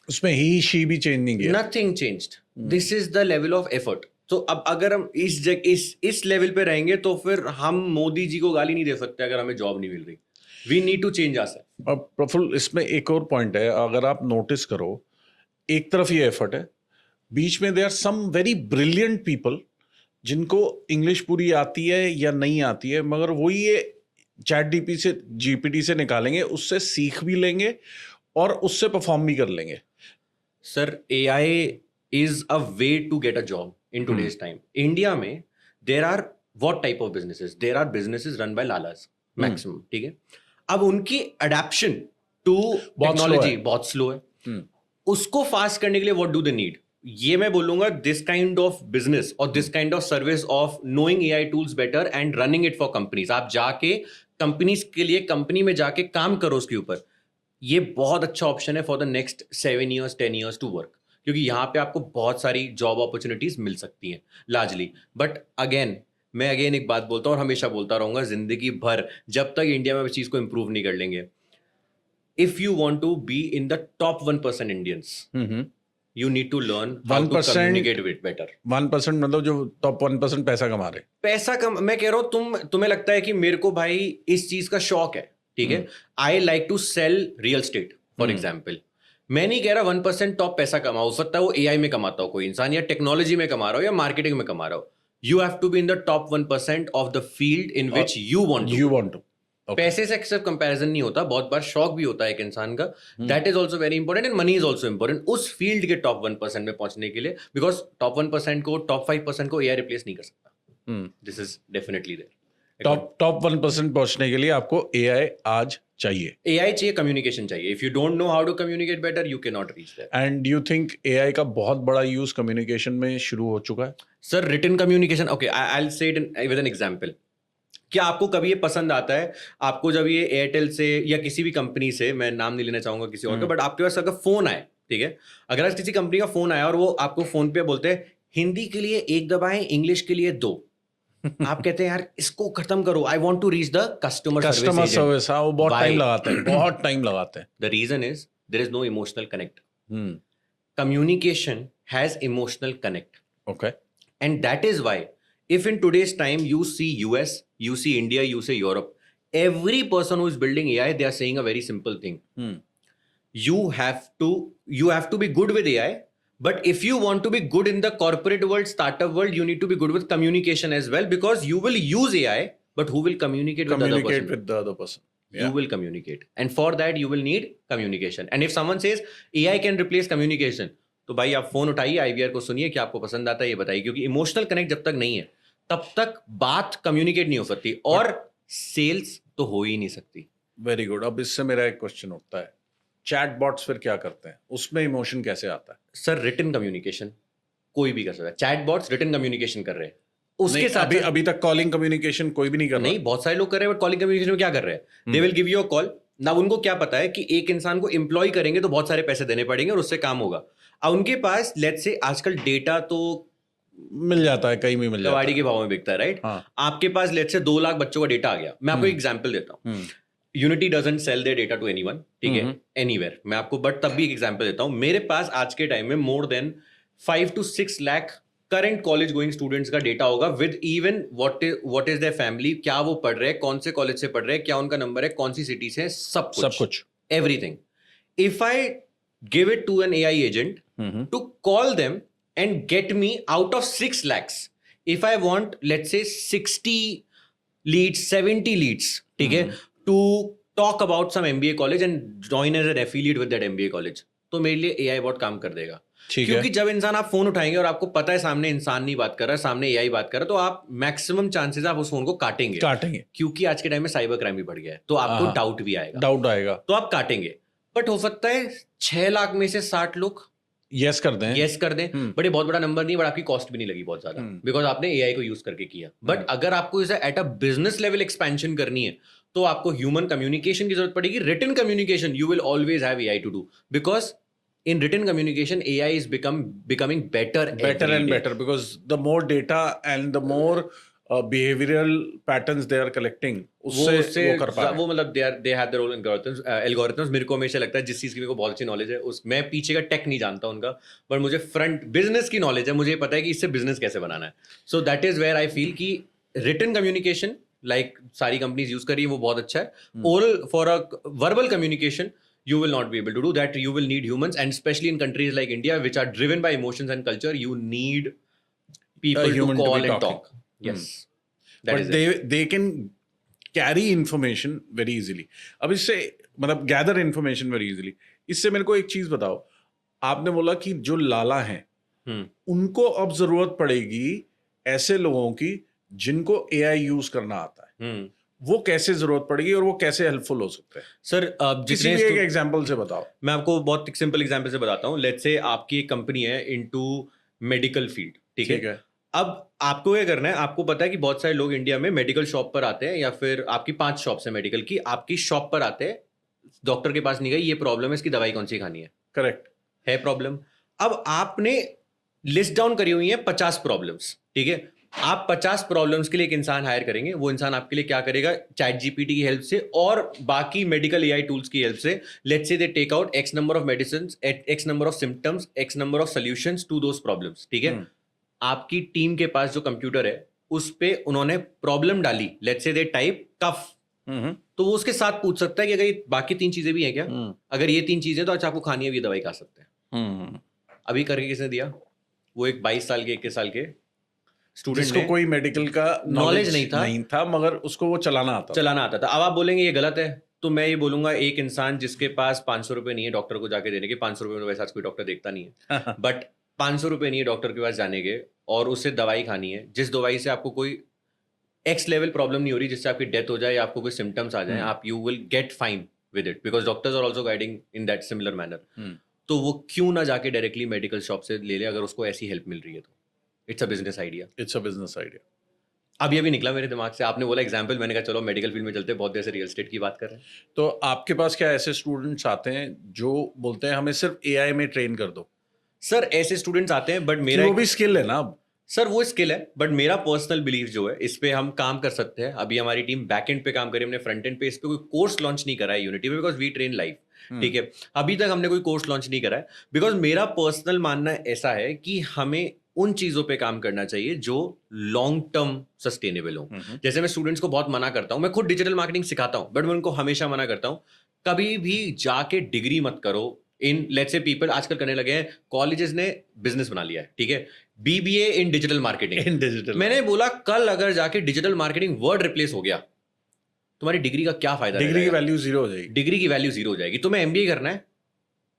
उसमें ही शी भी चेंज नहीं किया। Nothing changed. This is the level of effort. तो अब अगर हम इस लेवल पे रहेंगे तो फिर हम मोदी जी को गाली नहीं दे सकते अगर हमें जॉब नहीं मिल रही। We need to change ourselves. अब प्रफुल्ल, इसमें एक और पॉइंट है, अगर आप नोटिस करो, एक तरफ ये एफर्ट है, बीच में there are some very brilliant people जिनको इंग्लिश पूरी आती है या नहीं आती है, मगर वो ये चैट जीपीटी से निकालेंगे, उससे सीख भी लेंगे और उससे परफॉर्म भी कर लेंगे। Sir AI is a way to get a job in today's time. India में there are what type of businesses? There are businesses run by लालास मैक्सिमम, ठीक है। अब उनकी अडेप्शन टू टेक्नोलॉजी बहुत स्लो है। उसको फास्ट करने के लिए व्हाट डू दे नीड? ये मैं बोलूंगा, दिस काइंड ऑफ बिजनेस और this kind of service of knowing AI tools better and running it for companies. आप जाके कंपनीज के लिए, कंपनी में जाके काम करो उसके ऊपर। ये बहुत अच्छा ऑप्शन है for the next 7 years 10 years to work, क्योंकि यहाँ पे आपको बहुत सारी जॉब अपॉर्चुनिटीज मिल सकती हैं लार्जली। बट मैं अगेन एक बात बोलता हूँ और हमेशा बोलता रहूंगा जिंदगी भर, जब तक इंडिया में इस चीज को इंप्रूव नहीं कर लेंगे, if you want to be in the top 1% Indians, you need to learn how to 1% communicate with better. 1% मतलब जो टॉप 1% पैसा कमा रहे। पैसा कम, मैं कह रहा हूँ तुम्हें लगता है कि मेरे को भाई इस चीज का शौक है, ठीक है, I like to sell real estate for example. मैं नहीं कह रहा 1% टॉप पैसा कमाओ, हो सकता है वो AI में कमाता हो कोई इंसान, या टेक्नोलॉजी में कमा रहा हो, या मार्केटिंग में कमा रहा हो। You have to be in the top 1% of the field in which you want to. पैसे से सिर्फ कंपैरिजन नहीं होता, बहुत बार शौक भी होता है एक इंसान का, that is also very important, and money is also important उस फील्ड के टॉप 1% में पहुंचने के लिए, बिकॉज टॉप 1% को, टॉप 5% को AI रिप्लेस नहीं कर सकता। This is definitely there. Top 1% पहुंचने के लिए आपको AI आज चाहिए। AI चाहिए, कम्युनिकेशन चाहिए। If you don't know how to communicate better, you can not reach there. And you think AI का बहुत बड़ा यूज कम्युनिकेशन में शुरू हो चुका है? Sir written communication, okay, I will say it with an example. क्या आपको कभी ये पसंद आता है, आपको जब ये एयरटेल से या किसी भी कंपनी से, मैं नाम नहीं लेना चाहूंगा किसी और का, बट आपके पास अगर फोन आए, ठीक है, अगर आज किसी कंपनी का फोन आया और वो आपको फोन पे बोलते हैं हिंदी के लिए 1 दबाएं, इंग्लिश के लिए 2, आप कहते हैं यार इसको खत्म करो, I want to reach the customer service. हाँ, वो बहुत टाइम लगाते हैं, बहुत टाइम लगाते हैं। The reason is there is no emotional connect. Communication has emotional connect, okay, and that is why if in today's time you see US, you see India, you see Europe, every person who is building AI, they are saying a very simple thing. You have to be good with AI, but if you want to be good in the corporate world, startup world, you need to be good with communication as well, because you will use AI, but who will communicate with the other person? with the other person. You will communicate, and for that you will need communication. And if someone says AI can replace communication, तो भाई आप phone उठाइए, IVR को सुनिए, क्या आपको पसंद आता है ये बताइए, क्योंकि इमोशनल कनेक्ट जब तक नहीं है तब तक बात कम्युनिकेट नहीं हो सकती, और सेल्स तो हो ही नहीं सकती। Very good. अब इससे मेरा एक क्वेश्चन उठता है, चैट बॉट्स फिर क्या करते हैं, उसमें इमोशन कैसे आता है? सर रिटन कम्युनिकेशन कोई भी कर सकता है, चैट बॉट्स रिटन कम्युनिकेशन कर रहे हैं, उसके साथ अभी तक कॉलिंग कम्युनिकेशन कोई भी नहीं कर रहा। नहीं, बहुत सारे लोग कर रहे हैं, बट कॉलिंग कम्युनिकेशन में क्या कर रहे हैं, they will give you a call. ना उनको क्या पता है कि एक इंसान को एम्प्लॉय करेंगे तो बहुत सारे पैसे देने पड़ेंगे और उससे काम होगा। अब उनके पास लेट्स से आजकल डेटा तो मिल जाता है, कहीं भी मिल जाता है, कबाड़ी के भाव में बिकता है, राइट? हाँ। आपके पास लेट्स से 2 लाख बच्चों का डेटा आ गया। मैं आपको एग्जांपल देता हूँ, Unity doesn't sell their data to anyone, ठीक है, एनीवेयर। मैं आपको बट तब भी एक एग्जांपल देता हूँ। मेरे पास आज के टाइम में more than 5 to 6 lakh current college going students का डेटा होगा, with even what is their family, क्या वो पढ़ रहे हैं, कौन से कॉलेज से पढ़ रहे हैं, क्या उनका नंबर है, कौन सी सिटी से है, सब कुछ, everything. If I give it to an AI agent to call them and get me out of 6 lakhs, if I want let's say 60 leads, 70 leads, ठीक है, to talk about some MBA college and join as an affiliate with that MBA college, तो मेरे लिए AI bot काम कर देगा। क्योंकि जब इंसान आप फोन उठाएंगे और आपको पता है सामने इंसान नहीं बात कर रहा है, सामने AI बात कर रहा है, तो आप मैक्सिमम चांसेस आप उस फोन को काटेंगे, क्योंकि आज के टाइम में साइबर क्राइम भी बढ़ गया है, तो आपको डाउट आएगा, तो आप काटेंगे। बट हो सकता है 6 लाख में से 60 लोग यस कर दें, बट ये बहुत बड़ा नंबर नहीं, बट आपकी कॉस्ट भी नहीं लगी बहुत ज्यादा, बिकॉज आपने AI को यूज करके किया। बट अगर आपको इसे at a business level expansion करनी है, तो आपको ह्यूमन कम्युनिकेशन की जरूरत पड़ेगी। Written communication you will always have AI to do, because in written communication AI is becoming better and better, because the more data and the more behavioral patterns they are collecting, उससे वो कर पा रहे हैं। वो मतलब they have their own algorithms। मेरे को हमेशा लगता है, जिस चीज की मेरे को बहुत अच्छी नॉलेज है, मैं पीछे का टेक नहीं जानता उनका, पर मुझे फ्रंट बिजनेस की नॉलेज है, मुझे पता है कि इससे बिजनेस कैसे बनाना है। So that is where I feel कि रिटन कम्युनिकेशन लाइक सारी कंपनीज यूज कर रही है, वो बहुत अच्छा है। Oral for a verbal communication you will not be able to do that. You will need humans, and especially in countries like India, which are driven by emotions and culture, you need people to call and talk. Yes, but they can carry information very easily. अब इससे मतलब gather information very easily. इससे मेरे को एक चीज बताओ, आपने बोला कि जो लाला हैं उनको अब जरूरत पड़ेगी ऐसे लोगों की जिनको AI यूज करना आता है। वो कैसे जरूरत पड़ेगी और वो कैसे हेल्पफुल हो सकते हैं? सर किसी भी एक एग्जांपल से बताओ। मैं आपको बहुत एक सिंपल एग्जांपल से बताता हूँ। लेट्स से आपकी एक कंपनी है इनटू मेडिकल फील्ड, ठीक है। अब आपको क्या करना है, आपको पता है कि बहुत सारे लोग इंडिया में मेडिकल शॉप पर आते हैं, या फिर आपकी 5 शॉप्स है मेडिकल की, आपकी शॉप पर आते हैं डॉक्टर के पास नहीं गए, ये प्रॉब्लम है, इसकी दवाई कौन सी खानी करेक्ट। है प्रॉब्लम। अब आपने लिस्ट डाउन करी हुई है 50 प्रॉब्लम्स, ठीक है, आप 50 प्रॉब्लम्स के लिए एक इंसान हायर करेंगे, वो इंसान आपके लिए क्या करेगा, चैट जीपीटी की हेल्प से और बाकी मेडिकल एआई टूल्स की हेल्प से, let's say they take out X number of medicine, X number of symptoms, X number of solutions to those problems, ठीक है। आपकी टीम के पास जो कंप्यूटर है उस पे उन्होंने प्रॉब्लम डाली, लेट्स से दे टाइप कफ, तो वो उसके साथ पूछ सकता है कि अगर ये बाकी 3 चीजें भी हैं क्या, अगर ये 3 चीजें तो अच्छा आपको खानी है, ये दवाई खा सकते हैं। अभी करके किसने दिया, वो एक 22 साल के 21 साल के स्टूडेंट जिसको कोई मेडिकल का नॉलेज नहीं था मगर उसको वो चलाना आता था। अब आप बोलेंगे ये गलत है, तो मैं ये बोलूंगा एक इंसान जिसके पास 500 रुपए नहीं है डॉक्टर को जाके देने के, 500 रुपए में वैसा कोई डॉक्टर देखता नहीं है, बट 500 रुपए नहीं है डॉक्टर के पास जाने के और उससे दवाई खानी है, जिस दवाई से आपको कोई एक्स लेवल प्रॉब्लम नहीं हो रही, जिससे आपकी डेथ हो जाए या आपको कोई सिम्टम्स आ जाए, आप you will get fine with it because doctors are also guiding in that similar manner. तो वो क्यों ना जाके डायरेक्टली मेडिकल शॉप से ले ले, अगर उसको ऐसी हेल्प मिल रही है तो it's a business idea. It's a business idea. अभी अभी निकला मेरे दिमाग से, आपने बोला एग्जाम्पल, मैंने कहा चलो मेडिकल फील्ड में चलते, बहुत देर से रियल एस्टेट की बात कर रहे हैं। तो आपके पास क्या ऐसे स्टूडेंट्स आते हैं जो बोलते हैं हमें सिर्फ एआई में ट्रेन कर दो? सर ऐसे स्टूडेंट्स आते हैं, बट मेरा वो भी स्किल है ना। अब सर वो स्किल है, बट मेरा पर्सनल बिलीफ जो है इस पे हम काम कर सकते हैं। अभी हमारी टीम बैक एंड पे काम करे, हमने फ्रंट एंड पे इस पे कोई कोर्स लॉन्च नहीं करा है यूनिटी में, बिकॉज वी ट्रेन लाइव, ठीक है। अभी तक हमने कोई कोर्स लॉन्च नहीं करा है, बिकॉज मेरा पर्सनल मानना ऐसा है कि हमें उन चीजों पे काम करना चाहिए जो लॉन्ग टर्म सस्टेनेबल हो। जैसे मैं स्टूडेंट्स को बहुत मना करता हूं, मैं खुद डिजिटल मार्केटिंग सिखाता हूं, बट मैं उनको हमेशा मना करता हूं कभी भी जाके डिग्री मत करो इन, लेट्स से पीपल आजकल करने लगे हैं, कॉलेजेस ने बिजनेस बना लिया है, ठीक है, बीबीए इन डिजिटल मार्केटिंग। मैंने बोला कल अगर जाके डिजिटल मार्केटिंग वर्ड रिप्लेस हो गया, तुम्हारी डिग्री का क्या फायदा? डिग्री की वैल्यू जीरो हो जाएगी। डिग्री की वैल्यू जीरो हो जाएगी। तुम्हें एमबीए करना है,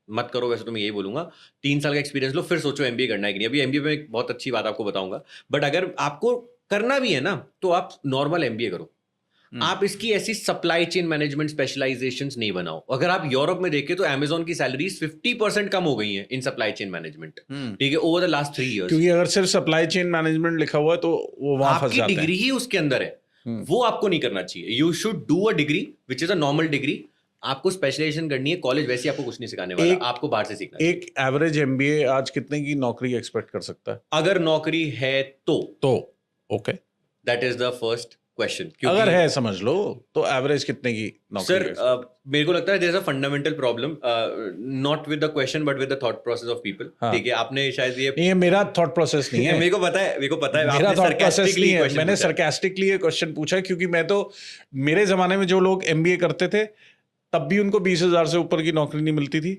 मत करो, वैसे तो मैं यही बोलूंगा 3 साल का एक्सपीरियंस लो, फिर सोचो एमबीए करना है कि नहीं। अभी एमबीए में एक बहुत अच्छी बात आपको बताऊंगा, बट अगर आपको करना भी है ना तो आप नॉर्मल एमबीए करो, आप इसकी ऐसी सप्लाई चेन मैनेजमेंट स्पेशलाइजेशंस नहीं बनाओ। अगर आप यूरोप में देखें तो अमेज़न की सैलरीज 50% कम हो गई हैं इन सप्लाई चेन मैनेजमेंट, ठीक है, ओवर द लास्ट 3 इयर्स। क्योंकि अगर सिर्फ सप्लाई चेन मैनेजमेंट लिखा हुआ है तो वो वहां फंस जाते हैं। आपकी डिग्री ही उसके अंदर है, वो आपको नहीं करना चाहिए। You should do a degree which is a normal degree. आपको स्पेशलाइजेशन करनी है, कॉलेज वैसे आपको कुछ नहीं सिखाने वाला, आपको बाहर से सीखना है। एक एवरेज एमबीए आज कितने की नौकरी एक्सपेक्ट कर सकता है? अगर नौकरी है तो okay, that is the first question. अगर है समझ लो तो एवरेज कितने की नौकरी? सर मेरे को लगता है there is a fundamental problem, not with the question but with the thought process of people, ठीक है। आपने शायद ये मेरा थॉट प्रोसेस नहीं है। मेरे को पता है मेरा थॉट प्रोसेस नहीं है। मैंने सरकास्टिकली ये क्वेश्चन पूछा क्योंकि मैं तो, मेरे जमाने में जो लोग एमबीए करते थे तब भी उनको 20,000 से ऊपर की नौकरी नहीं मिलती थी।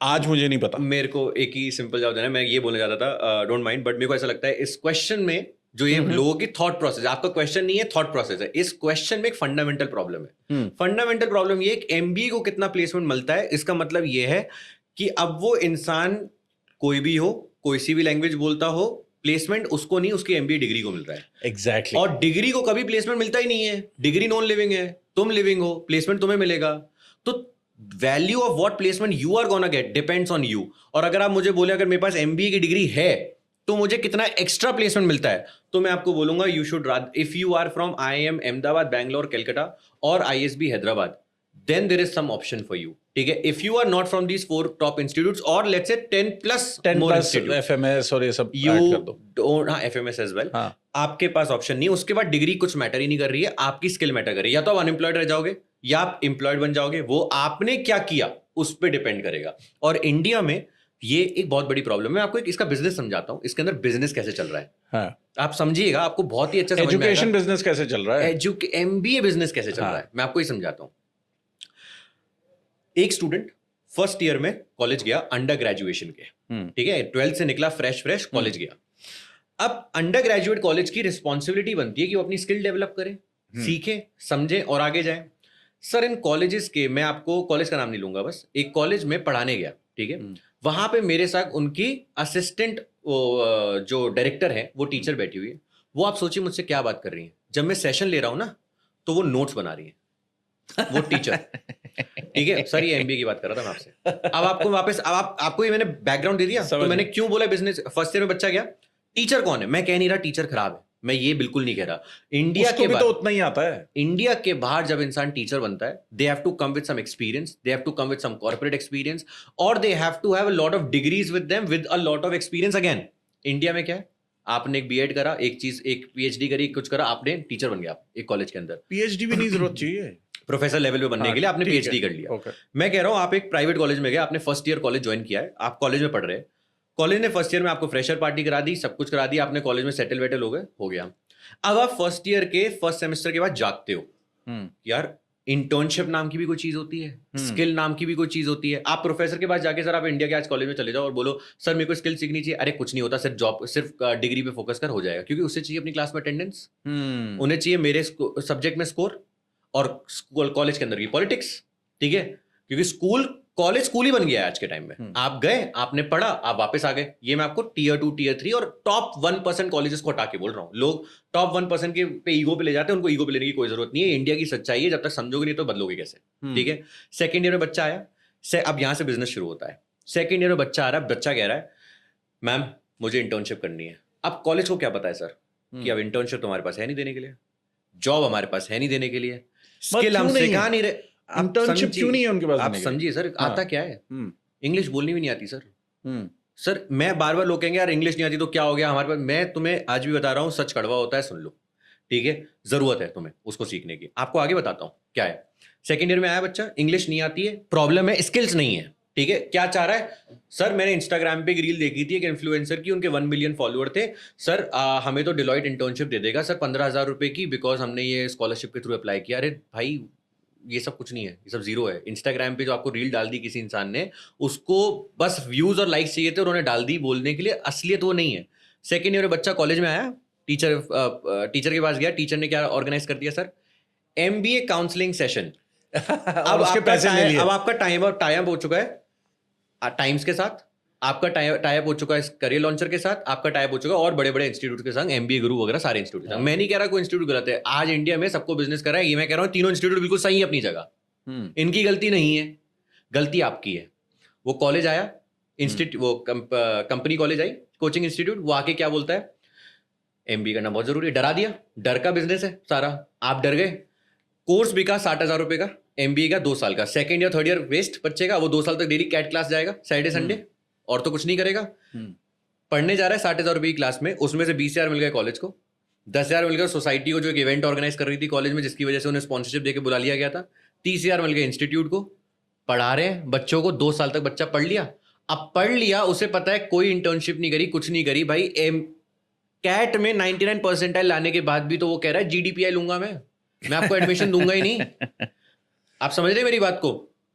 आज मुझे नहीं पता। मेरे को एक ही सिंपल जवाब देना है, मैं ये बोलने जाता था, डोंट माइंड, बट मेरे को ऐसा लगता है इस क्वेश्चन में जो ये लोगों की थॉट प्रोसेस, आपका क्वेश्चन नहीं है, थॉट प्रोसेस है। इस क्वेश्चन में एक फंडामेंटल प्रॉब्लम है। फंडामेंटल प्रॉब्लम ये, एमबीए को कितना प्लेसमेंट मिलता है, इसका मतलब ये है कि अब वो इंसान कोई भी हो, कोई सी भी लैंग्वेज बोलता हो, प्लेसमेंट उसको नहीं, उसकी एमबीए डिग्री को मिल रहा है। एग्जैक्टली। और डिग्री को कभी प्लेसमेंट मिलता ही नहीं है। डिग्री नॉन लिविंग है, तुम लिविंग हो, प्लेसमेंट तुम्हें मिलेगा। तो value of what placement you are gonna get depends on you. और अगर आप मुझे बोले अगर मेरे पास एमबीए की डिग्री है तो मुझे कितना एक्स्ट्रा प्लेसमेंट मिलता है, तो मैं आपको बोलूंगा you should if you are from IIM Ahmedabad, Bangalore, Calcutta और ISB Hyderabad, then there is some option for you, ठीक है। If you are not from these 4 top institutes और let's say 10+ more institute, FMS और ये सब यू ऐड कर दो। डोंट, हाँ FMS एज वेल, आपके पास ऑप्शन नहीं है। उसके बाद डिग्री कुछ मैटर ही नहीं कर रही है, आपकी स्किल मैटर कर रही है। या तो आप अनएम्प्लॉयड रह जाओगे या आप एम्प्लॉयड बन जाओगे, वो आपने क्या किया उस पर डिपेंड करेगा। और इंडिया में ये एक बहुत बड़ी प्रॉब्लम है। आपको एक इसका बिजनेस समझाता हूं, इसके अंदर बिजनेस कैसे चल रहा है। हाँ। आप समझिएगा, आपको बहुत ही अच्छा समझ में आएगा। एजुकेशन बिजनेस कैसे चल रहा है, MBA बिजनेस कैसे चल रहा है, मैं आपको ही समझाता हूं। एक स्टूडेंट फर्स्ट ईयर में कॉलेज गया, अंडर ग्रेजुएशन के, ठीक है, 12th से निकला, फ्रेश कॉलेज गया। अब अंडर ग्रेजुएट कॉलेज की रिस्पॉन्सिबिलिटी बनती है कि वो अपनी स्किल डेवलप करे, सीखे, समझे और आगे जाए। सर इन कॉलेजेस के, मैं आपको कॉलेज का नाम नहीं लूंगा, बस एक कॉलेज में पढ़ाने गया, ठीक है। वहां पे मेरे साथ उनकी असिस्टेंट जो डायरेक्टर है वो टीचर बैठी हुई है। वो आप सोचिए मुझसे क्या बात कर रही है। जब मैं सेशन ले रहा हूं ना तो वो नोट्स बना रही है, वो टीचर, ठीक है। सर ये एमबीए की बात कर रहा था मैं आपसे। अब आपको वापस, अब आपको ये मैंने बैकग्राउंड दे दिया, तो मैंने क्यों बोला बिजनेस। फर्स्ट ईयर में बच्चा गया, टीचर कौन है, मैं कह नहीं रहा टीचर खराब है, मैं ये बिल्कुल नहीं कह रहा। इंडिया उसको के भी बाद तो उतना ही आता है। इंडिया के बाहर जब इंसान टीचर बनता है, they have to come with some experience, they have to come with some corporate experience, और they have to have a lot of degrees with them with a lot of experience. Again India में क्या है, आपने एक BEd करा, एक PhD करी, कुछ करा, आपने टीचर बन गया आप एक कॉलेज के अंदर। पीएचडी भी नहीं जरूरत चाहिए, प्रोफेसर लेवल पे बनने हाँ, के लिए आपने ठीक पीएचडी है, कर लिया। ओके। मैं कह रहा हूं आप एक प्राइवेट कॉलेज में गए, आपने फर्स्ट ईयर कॉलेज ज्वाइन किया है, आप कॉलेज में पढ़ रहे हैं, कॉलेज ने फर्स्ट ईयर में आपको फ्रेशर पार्टी करा दी, सब कुछ करा दिया, आपने कॉलेज में सेटल वेटल हो गए, हो गया। अब आप फर्स्ट ईयर के फर्स्ट सेमेस्टर के बाद जागते हो, यार इंटर्नशिप नाम की भी कोई चीज होती है, स्किल नाम की भी कोई चीज होती है। आप प्रोफेसर के पास जाके, सर आप इंडिया के आज कॉलेज में चले जाओ और बोलो सर मेरे को स्किल सीखनी चाहिए, अरे कुछ नहीं होता, सिर्फ जॉब, सिर्फ डिग्री पे फोकस कर, हो जाएगा। क्योंकि उससे चाहिए अपनी क्लास में अटेंडेंस, उन्हें चाहिए मेरे सब्जेक्ट में स्कोर, और कॉलेज के अंदर की पॉलिटिक्स, ठीक है। क्योंकि कॉलेज स्कूल ही बन गया है आज के टाइम में। आप गए, आपने पढ़ा, आप वापस आ गए। ये मैं आपको टीयर 2 टीयर 3 और टॉप 1% कॉलेजेस को हटा के बोल रहा हूँ। लोग टॉप 1% के पे ईगो पे ले जाते हैं, उनको ईगो पे लेने की कोई जरूरत नहीं है। इंडिया की सच्चाई है, जब तक समझोगे नहीं तो बदलोगे कैसे, ठीक है। सेकंड ईयर में बच्चा आया, अब यहां से बिजनेस शुरू होता है। सेकंड ईयर में बच्चा आ रहा है, बच्चा कह रहा है मैम मुझे इंटर्नशिप करनी है। अब कॉलेज को क्या पता है सर कि अब इंटर्नशिप तुम्हारे पास है नहीं देने के लिए, जॉब हमारे पास है नहीं देने के लिए, स्किल हम सिखा नहीं रहे। इंटर्नशिप क्यों नहीं है उनके पास? आप समझिए सर, आता क्या है, इंग्लिश बोलनी भी नहीं आती सर। सर मैं बार बार लोग कहेंगे यार इंग्लिश नहीं आती तो क्या हो गया हमारे पास। मैं तुम्हें आज भी बता रहा हूँ, सच कड़वा होता है, सुन लो, ठीक है। जरूरत है तुम्हें उसको सीखने की, आपको आगे बताता हूँ क्या है। सेकेंड ईयर में आया बच्चा, इंग्लिश नहीं आती है, प्रॉब्लम है स्किल्स नहीं है, ठीक है। क्या चाह रहा है सर, मैंने इंस्टाग्राम पे एक रील देखी थी एक इन्फ्लुएंसर की, उनके 1 मिलियन फॉलोअर थे सर, हमें तो डिलॉयट इंटर्नशिप दे देगा सर 15,000 रुपए की, बिकॉज हमने ये स्कॉलरशिप के थ्रू अप्लाई किया। अरे भाई ये सब कुछ नहीं है, ये सब जीरो है। इंस्टाग्राम पे जो आपको रील डाल दी किसी इंसान ने, उसको बस व्यूज और लाइक्स चाहिए थे, उन्होंने डाल दी बोलने के लिए, असलियत वो नहीं है। सेकेंड ईयर में बच्चा कॉलेज में आया, टीचर के पास गया, टीचर ने क्या ऑर्गेनाइज कर दिया सर, MBA काउंसलिंग सेशन। अब उसके पैसे ले लिए। अब आपका टाइम हो चुका है टाइम्स के साथ, आपका टाइप हो चुका है करियर लॉन्चर के साथ, आपका टाइप हो चुका है और बड़े बड़े इंस्टीट्यूट के संग, MBA गुरु वगैरह सारे इंस्टीट्यूट। मैं नहीं कह रहा कोई इंस्टीट्यूट गलत है, आज इंडिया में सबको बिजनेस कर रहा है, ये मैं कह रहा हूँ तीनों इंस्टीट्यूट बिल्कुल सही है अपनी जगह, इनकी गलती नहीं है, गलती आपकी है। वो कॉलेज आया, वो कंपनी कॉलेज आई, कोचिंग इंस्टीट्यूट, वो आके क्या बोलता है, MBA करना बहुत जरूरी है, डरा दिया, डर का बिजनेस है सारा, आप डर गए। कोर्स बिका 60,000 रुपए का, MBA का 2 साल का, second year third year waste बच्चे का, वो 2 साल तक डेली कैट क्लास जाएगा सैटरडे संडे, और तो कुछ नहीं करेगा। पढ़ने जा रहा है 60,000 रुपए की क्लास में, उसमें से 20,000 मिल गए कॉलेज को, 10,000 मिल गया सोसाइटी को जो एक इवेंट ऑर्गेनाइज कर रही थी कॉलेज में, जिसकी वजह से उन्हें स्पॉन्सरशिप देके बुला लिया गया था, 30,000 मिल गए इंस्टीट्यूट को। पढ़ा रहे हैं बच्चों को, 2 साल तक बच्चा पढ़ लिया, अब पढ़ लिया, उसे पता है कोई इंटर्नशिप नहीं करी, कुछ नहीं करी भाई। कैट में 99 परसेंटाइल लाने के बाद भी तो वो कह रहा है GDPI लूंगा मैं आपको एडमिशन दूंगा ही नहीं। आप समझ रहे मेरी बात को?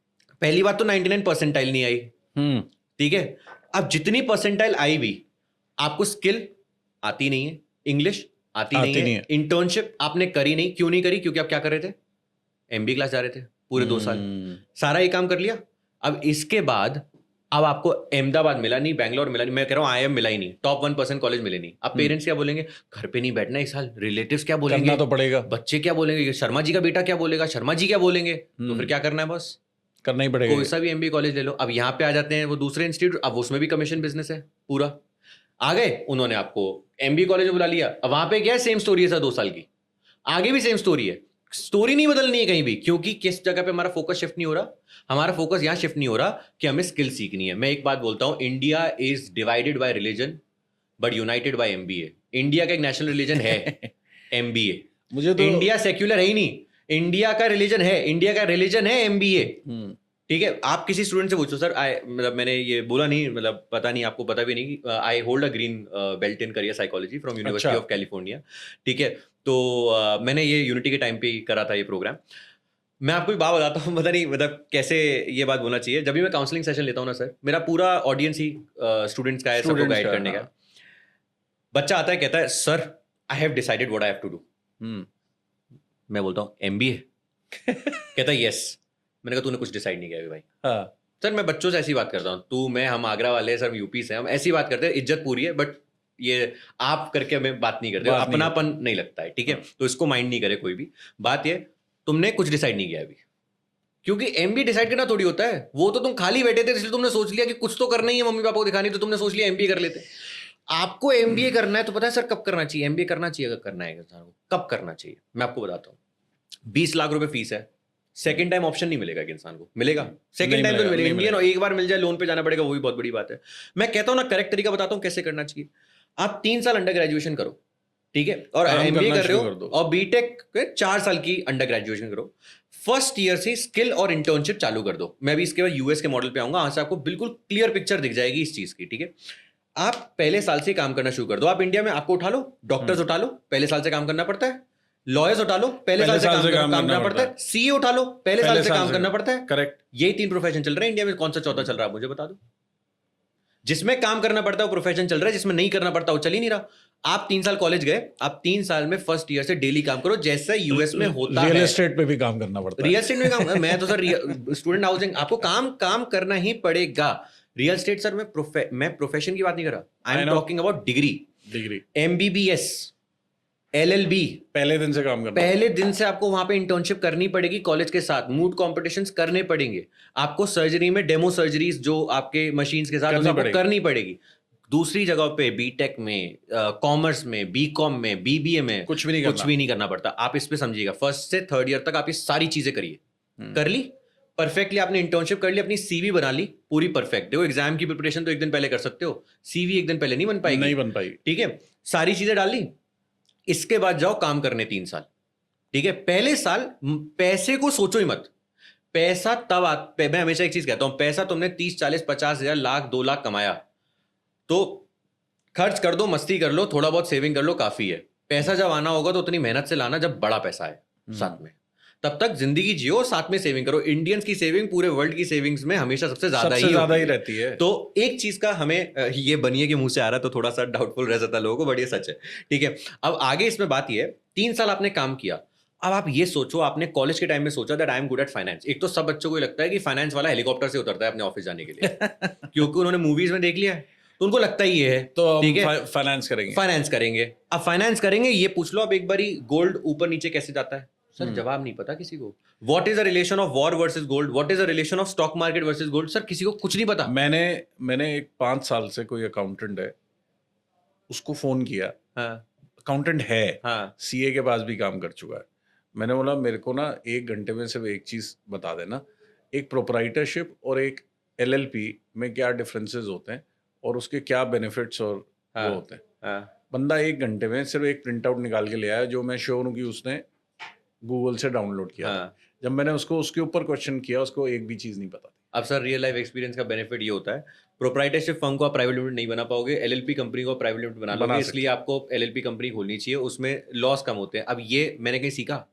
पहली बात तो 99 परसेंटाइल नहीं आई, ठीक है। अब जितनी परसेंटाइल आई भी, आपको स्किल आती नहीं है, इंग्लिश आती नहीं है, इंटर्नशिप आपने करी नहीं। क्यों नहीं करी? क्योंकि आप क्या कर रहे थे, MBA क्लास जा रहे थे पूरे 2 साल, सारा ये काम कर लिया। अब इसके बाद अब आपको अहमदाबाद मिला नहीं, बैंगलोर मिला नहीं, मैं कह रहा हूँ IIM मिला ही नहीं, टॉप 1% कॉलेज मिले नहीं। अब पेरेंट्स क्या बोलेंगे, घर पे नहीं बैठना इस साल, रिलेटिव्स क्या बोलेंगे, करना तो पड़ेगा, बच्चे क्या बोलेंगे, शर्मा जी का बेटा क्या बोलेगा, शर्मा जी क्या बोलेंगे, तो फिर क्या करना है, बस करना ही पड़ेगा। कोई सा भी MBA कॉलेज ले लो। अब यहाँ पे आ जाते हैं वो दूसरे इंस्टीट्यूट, अब उसमें भी कमीशन बिजनेस है पूरा। आ गए, उन्होंने आपको MBA कॉलेज में बुला लिया, अब वहां पे क्या है, सेम स्टोरी है सर 2 साल की, आगे भी सेम स्टोरी है, स्टोरी नहीं बदलनी है कहीं भी। क्योंकि किस जगह पे हमारा फोकस शिफ्ट नहीं हो रहा, हमारा फोकस यहां शिफ्ट नहीं हो रहा कि हमें स्किल सीखनी है। मैं एक बात बोलता हूं, India is divided by religion but united by MBA। India का एक नेशनल रिलीजन है MBA। मुझे तो इंडिया सेक्युलर है ही नहीं, इंडिया का रिलीजन है, इंडिया का रिलीजन है MBA, ठीक है। आप किसी स्टूडेंट से पूछो सर, मतलब मैंने ये बोला नहीं, मतलब पता नहीं, आपको पता भी नहीं, I hold a green belt in career psychology from university of California, ठीक है। तो मैंने ये यूनिटी के टाइम पे ही करा था ये प्रोग्राम। मैं आपको एक बात बताता हूँ, पता नहीं मतलब कैसे ये बात बोलना चाहिए। जब भी मैं काउंसलिंग सेशन लेता हूँ ना सर, मेरा पूरा ऑडियंस ही स्टूडेंट्स का है, सबको गाइड करने का। बच्चा आता है, कहता है sir I have decided what I have to do. मैं बोलता हूँ MBA? कहता है यस। मैंने कहा तूने कुछ डिसाइड नहीं किया अभी भाई। हाँ। सर मैं बच्चों से ऐसी बात करता हूँ, तू मैं हम आगरा वाले सर यूपी से, हम ऐसी बात करते हैं, इज्जत पूरी है, बट ये आप करके हमें बात नहीं करते, अपनापन नहीं लगता है, ठीक है। तो इसको माइंड नहीं करे कोई भी। बात ये, तुमने कुछ डिसाइड नहीं किया अभी, क्योंकि MBA डिसाइड करना थोड़ी होता है। वो तो तुम खाली बैठे थे इसलिए तुमने सोच लिया कि कुछ तो करना ही है, मम्मी पापा को दिखानी, तो तुमने सोच लिया MBA कर लेते। आपको एमबीए करना है तो पता है सर कब करना चाहिए? एमबीए करना चाहिए अगर करना है इंसान को, कब करना चाहिए मैं आपको बताता हूँ। 20 लाख रुपए फीस है, सेकंड टाइम ऑप्शन नहीं मिलेगा एक इंसान को, मिलेगा सेकंड नहीं टाइम तो मिलेगा, मिलेगा, नहीं इंडियन और मिलेगा। एक बार मिल जाए लोन पे जाना पड़ेगा, वो भी बहुत बड़ी बात है। मैं कहता हूँ ना, करेक्ट तरीका बताता हूँ कैसे करना चाहिए। आप 3 साल अंडर ग्रेजुएशन करो, ठीक है, और काम एमबीए करना कर रहे शुरू कर हो दो। और बीटेक 4 साल की अंडर ग्रेजुएशन करो। फर्स्ट ईयर से स्किल और इंटर्नशिप चालू कर दो। मैं भी इसके बाद यूएस के मॉडल पे आऊंगा, वहां से आपको बिल्कुल क्लियर पिक्चर दिख जाएगी इस चीज की, ठीक है। आप पहले साल से काम करना शुरू कर दो। आप इंडिया में आपको उठा लो, डॉक्टर्स उठा लो, पहले साल से काम करना पड़ता है। लॉयर्स उठा लो, पहले साल से काम करना पड़ता है। सीए उठा लो, पहले साल से काम करना पड़ता है। करेक्ट। ये 3 प्रोफेशन चल रहे हैं इंडिया में, कौन सा चौथा चल रहा है मुझे बता दो। जिसमें काम करना पड़ता है वो प्रोफेशन चल रहा है, जिसमें नहीं करना पड़ता वो चल ही नहीं रहा। आप 3 साल कॉलेज गए, आप 3 साल में फर्स्ट ईयर से डेली काम करो, जैसा यूएस में होता है। रियल एस्टेट पे भी काम करना पड़ता है। रियल एस्टेट में काम, मैं तो सर स्टूडेंट हाउसिंग, आपको काम करना ही पड़ेगा। रियल एस्टेट सर मैं प्रोफेशन की बात नहीं कर रहा, I am talking about degree. MBBS, LLB, पहले दिन से काम करना। पहले दिन से आपको वहां पे इंटर्नशिप करनी पड़ेगी कॉलेज के साथ, मूड कॉम्पिटिशंस करने पड़ेंगे आपको, सर्जरी में डेमो सर्जरीज जो आपके मशीन्स के साथ आपको करनी पड़ेगी। दूसरी जगह पे बीटेक में, कॉमर्स में, बीकॉम में, बीबीए में कुछ भी नहीं करना पड़ता। आप इस पे समझिएगा, फर्स्ट से थर्ड ईयर तक आप ये सारी चीजें करिए। कर ली परफेक्टली, आपने इंटर्नशिप कर ली, अपनी सीवी बना ली पूरी परफेक्ट। देखो एग्जाम की प्रिपरेशन तो एक दिन पहले कर सकते हो, सीवी एक दिन पहले नहीं बन पाएगी, नहीं बन पाई, ठीक है। सारी चीजें डाल ली, इसके बाद जाओ काम करने 3 साल, ठीक है। पहले साल पैसे को सोचो ही मत। पैसा तब मैं हमेशा एक चीज कहता हूं, पैसा तुमने 30, 40, 50 हजार, लाख, 2 लाख कमाया तो खर्च कर दो, मस्ती कर लो, थोड़ा बहुत सेविंग कर लो, काफी है। पैसा जब आना होगा तो उतनी मेहनत से लाना जब बड़ा पैसा है साथ में। तब तक जिंदगी जियो, साथ में सेविंग करो। इंडियंस की सेविंग पूरे वर्ल्ड की सेविंग्स में हमेशा सबसे ज्यादा ही रहती है। तो एक चीज का हमें, ये बनिए कि मुंह से आ रहा है तो थोड़ा सा डाउटफुल रह जाता है लोगों को, बट ये सच है, ठीक है। अब आगे इसमें बात ये है, 3 साल आपने काम किया। अब आप ये सोचो, आपने कॉलेज के टाइम में सोचा that I am good at finance. एक तो सब बच्चों को लगता है कि फाइनेंस वाला हेलीकॉप्टर से उतरता है अपने ऑफिस जाने के लिए क्योंकि उन्होंने मूवीज में देख लिया है, तो उनको लगता ही है तो ठीक है फाइनेंस करेंगे। अब फाइनेंस करेंगे, ये पूछ लो आप एक बारी, गोल्ड ऊपर नीचे कैसे जाता है सर? जवाब नहीं पता किसी को। What is the relation of war versus gold, what is the relation of stock market versus gold, sir किसी को कुछ नहीं पता। मैंने एक 5 साल से, कोई अकाउंटेंट है, उसको फोन किया। अकाउंटेंट है, सीए के पास भी काम कर चुका है। मैंने बोला मेरे को ना 1 घंटे में सिर्फ एक चीज बता देना, एक प्रोप्राइटरशिप और एक एलएलपी में क्या डिफरेंसेस होते हैं और उसके क्या बेनिफिट्स और वो होते हैं। बंदा 1 घंटे में सिर्फ एक प्रिंट आउट निकाल के ले आया, जो मैं श्योर हूँ कि उसने गूगल से डाउनलोड किया। जब मैंने उसको उसके ऊपर क्वेश्चन किया, उसको एक भी चीज नहीं पता। अब सर रियल लाइफ एक्सपीरियंस का बेनिफिट ये होता है, प्रोप्राइटरशिप फर्म को आप प्राइवेट लिमिटेड नहीं बना पाओगे, एलएलपी कंपनी को प्राइवेट लिमिटेड बना लोगे, इसलिए आपको एलएलपी कंपनी खोलनी चाहिए, उसमें लॉस कम होते हैं। अब ये मैंने कहीं सीखा,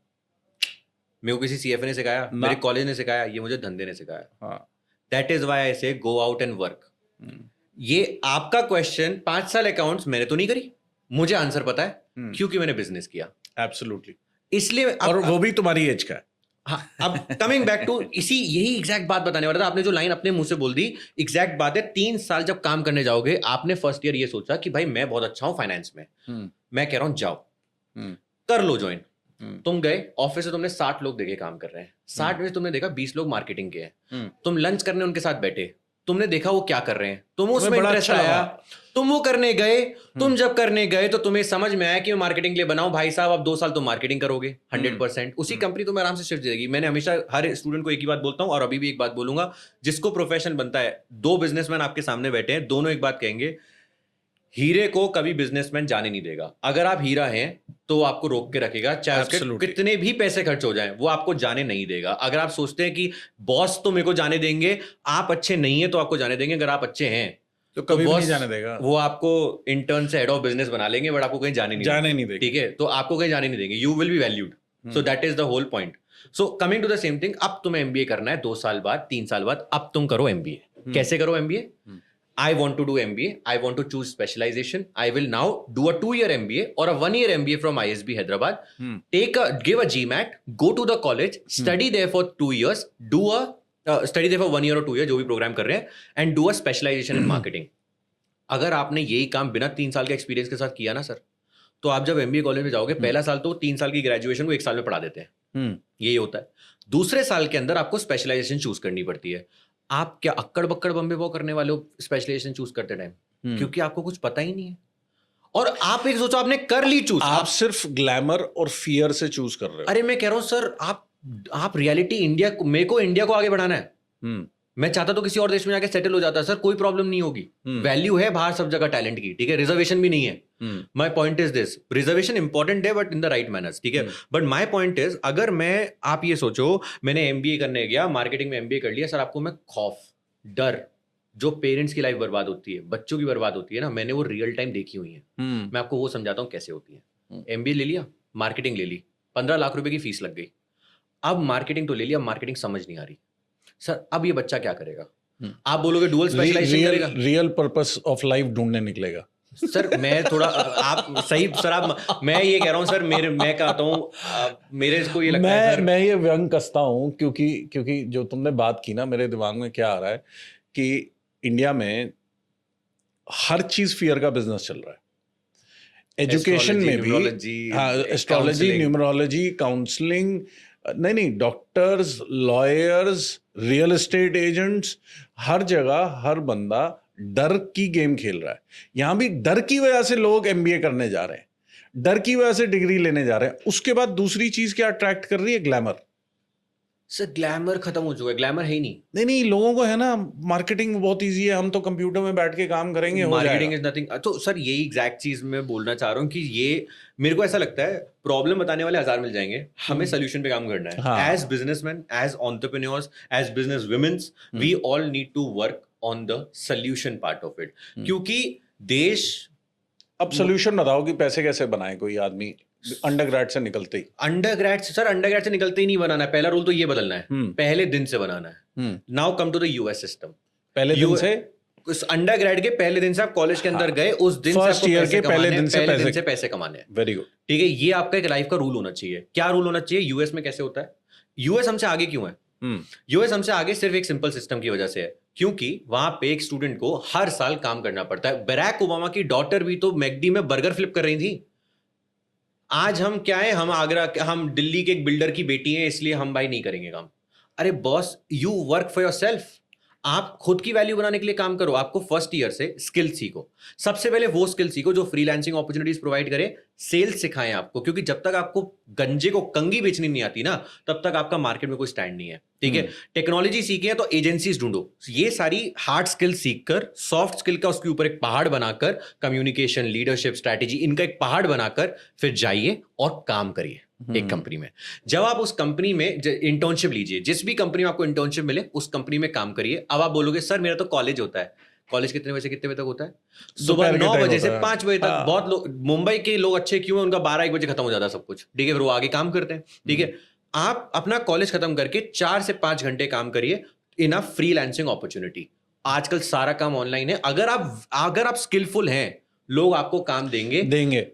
मेरे को किसी सीएफए ने सिखाया, मेरे कॉलेज ने सिखाया, ये मुझे धंधे ने सिखाया। दैट इज व्हाई आई से गो आउट एंड वर्क। ये आपका क्वेश्चन, 5 साल अकाउंट्स मैंने तो नहीं करी, मुझे आंसर पता है क्योंकि मैंने बिजनेस किया। एब्सोल्युटली, इसलिए और वो भी तुम्हारी एज का है। हाँ, अब कमिंग बैक टू यही एग्जैक्ट बात बताने वाला था। आपने जो लाइन अपने मुंह से बोल दी, एग्जैक्ट बात है। 3 साल जब काम करने जाओगे, आपने फर्स्ट ईयर ये सोचा कि भाई मैं बहुत अच्छा हूं फाइनेंस में, मैं कह रहा हूं जाओ कर लो ज्वाइन। तुम गए ऑफिस से, तुमने 60 लोग देखे काम कर रहे हैं, 60 में तुमने देखा 20 लोग मार्केटिंग के हैं। तुम लंच करने उनके साथ बैठे, तुमने देखा वो क्या कर रहे हैं, तुम उसमें इंटरेस्ट आया, तुम वो करने गए। तुम जब करने गए तो तुम्हें समझ में आया कि मैं मार्केटिंग के लिए बनाऊं। भाई साहब, अब 2 साल तुम मार्केटिंग करोगे 100%, उसी कंपनी तुम्हें आराम से शिफ्ट देगी। मैंने हमेशा हर स्टूडेंट को एक ही बात बोलता हूं और अभी भी एक बात बोलूंगा, जिसको प्रोफेशन बनता है, 2 बिजनेसमैन आपके सामने बैठे हैं, दोनों एक बात कहेंगे, हीरे को कभी बिजनेसमैन जाने नहीं देगा। अगर आप हीरा हैं तो आपको रोक के रखेगा, चाहे उसके कितने भी पैसे खर्च हो जाएं, वो आपको जाने नहीं देगा। अगर आप सोचते हैं कि बॉस तो मेरे को जाने देंगे, आप अच्छे नहीं है तो आपको जाने देंगे, अगर आप अच्छे हैं तो कभी नहीं जाने देगा। वो आपको इंटर्न से हेड ऑफ बिजनेस बना लेंगे, बट आपको कहीं जाने नहीं देंगे, ठीक है। तो आपको कहीं जाने नहीं देंगे, you will be valued. So that is the whole point. So coming to the same thing, अब तुम्हें एमबीए करना है 2 साल बाद, 3 साल बाद, अब तुम करो एमबीए। कैसे करो MBA? I want to do MBA. I want to choose specialization. I will now do a 2-year MBA or a 1-year MBA from ISB Hyderabad. Give a GMAT, go to the college, study there for 2 years, study there for 1 year or 2 years, जो भी programme कर रहे हैं, and do a specialization in marketing. अगर आपने यही काम बिना 3 साल के एक्सपीरियंस के साथ किया ना सर, तो आप जब MBA कॉलेज में जाओगे, पहला साल तो 3 साल की ग्रेजुएशन को 1 साल में पढ़ा देते हैं, यही होता है। दूसरे साल के अंदर आपको स्पेशलाइजेशन चूज करनी पड़ती है। आप क्या अक्कड़ बक्कड़ बम्बे वो करने वाले हो स्पेशलाइजेशन चूज करते टाइम? क्योंकि आपको कुछ पता ही नहीं है। और आप एक सोचो, आपने कर ली चूज, आप सिर्फ ग्लैमर और फियर से चूज कर रहे हो। अरे मैं कह रहा हूं सर, आप रियलिटी इंडिया, मेरे को इंडिया को आगे बढ़ाना है। मैं चाहता तो किसी और देश में जाके सेटल हो जाता सर, कोई प्रॉब्लम नहीं होगी। वैल्यू है बाहर सब जगह टैलेंट की, ठीक है, रिजर्वेशन भी नहीं है। My point is this, reservation important है but in the right manners, ठीक है। बट माय पॉइंट इज, अगर मैं, आप ये सोचो मैंने एमबीए करने गया, मार्केटिंग में एमबीए कर लिया सर, आपको मैं खौफ, डर, जो पेरेंट्स की लाइफ बर्बाद होती है, बच्चों की बर्बाद होती है ना, मैंने वो रियल टाइम देखी हुई है। मैं आपको वो समझाता हूँ कैसे होती है। एमबीए ले लिया, मार्केटिंग ले ली, 15 लाख रुपए की फीस लग गई। अब मार्केटिंग तो ले लिया, मार्केटिंग समझ नहीं आ रही सर, अब ये बच्चा क्या करेगा? आप बोलोगे डुअल स्पेशलाइजेशन करेगा, रियल पर्पस ऑफ लाइफ ढूंढने निकलेगा। सर मैं थोड़ा, आप सही सर, आप, मैं ये कह रहा हूँ सर, मैं कहता हूँ मेरे को ये लगता है सर, मैं ये व्यंग कसता हूँ क्योंकि जो तुमने बात की ना, मेरे दिमाग में क्या आ रहा है कि इंडिया में हर चीज फियर का बिजनेस चल रहा है। एजुकेशन में भी, हाँ, एस्ट्रोलॉजी, न्यूमरोलॉजी, काउंसलिंग, नहीं, doctors, lawyers, real estate agents, हर जगह हर बंदा डर की गेम खेल रहा है। यहां भी डर की वजह से लोग एमबीए करने जा रहे हैं, डर की वजह से डिग्री लेने जा रहे हैं। उसके बाद दूसरी चीज क्या अट्रैक्ट कर रही है? ग्लैमर। सर ग्लैमर खत्म हो चुका है, ग्लैमर है ही नहीं। नहीं, लोगों को है ना, मार्केटिंग बहुत इजी है, हम तो कंप्यूटर में बैठ के काम करेंगे, मार्केटिंग इज नथिंग। तो सर यही एग्जैक्ट चीज मैं बोलना चाह रहा हूँ कि ये, मेरे को ऐसा लगता है प्रॉब्लम बताने वाले 1000 मिल जाएंगे, हमें सोल्यूशन पे काम करना है। हाँ। As businessman, as entrepreneurs, as business womens, we all need to work on the solution part of it. क्योंकि देश, अब सोल्यूशन बताओ कि पैसे कैसे बनाए कोई आदमी अंडरग्रेड से निकलते ही। अंडरग्रेड से निकलते ही नहीं बनाना है। पहला रूल तो ये बदलना है, पहले दिन से बनाना है। Now come to the US system. पहले दिन से, उस अंडरग्रेड के पहले दिन से आप कॉलेज के अंदर गए, उस दिन से फर्स्ट ईयर के पहले दिन से पैसे कमाने हैं। वेरी गुड, ठीक है, ये आपका एक लाइफ का रूल होना चाहिए। क्या रूल होना चाहिए? यूएस में कैसे होता है? यूएस हमसे आगे क्यों है? यूएस हमसे आगे सिर्फ एक सिंपल सिस्टम की वजह से है, क्योंकि वहां पे एक स्टूडेंट को हर साल काम करना पड़ता है। बराक ओबामा की डॉटर भी तो मैकडी में बर्गर फ्लिप कर रही थी। आज हम क्या है, हम दिल्ली के एक बिल्डर की बेटी हैं, इसलिए हम भाई नहीं करेंगे काम। अरे boss, you work for yourself. आप खुद की वैल्यू बनाने के लिए काम करो। आपको फर्स्ट ईयर से स्किल सीखो। सबसे पहले वो स्किल सीखो जो फ्रीलांसिंग अपॉर्चुनिटीज प्रोवाइड करे। सेल्स सिखाएं आपको, क्योंकि जब तक आपको गंजे को कंगी बेचनी नहीं आती ना, तब तक आपका मार्केट में कोई स्टैंड नहीं है। ठीक है, टेक्नोलॉजी सीखी है तो एजेंसीज ढूंढो। ये सारी हार्ड स्किल सीखकर, सॉफ्ट स्किल का उसके ऊपर एक पहाड़ बनाकर, कम्युनिकेशन, लीडरशिप, स्ट्रैटेजी, इनका एक पहाड़ बनाकर फिर जाइए और काम करिए एक कंपनी में। जब आप उस कंपनी में इंटर्नशिप लीजिए, जिस भी कंपनी में आपको इंटर्नशिप मिले उस कंपनी में काम करिए। अब आप बोलोगे सर मेरा तो कॉलेज होता है। कॉलेज कितने बजे से कितने बजे तक होता है? सुबह 9 बजे से 5 बजे तक। बहुत लोग, मुंबई के लोग अच्छे क्यों है, उनका 12-1 बजे खत्म हो जाता है सब कुछ। ठीक है, फिर वो आगे काम करते हैं। ठीक है, आप अपना कॉलेज खत्म करके 4 से 5 घंटे काम करिए इन अ फ्रीलांसिंग अपॉर्चुनिटी। आजकल सारा काम ऑनलाइन है। अगर आप स्किलफुल हैं, लोग आपको काम देंगे।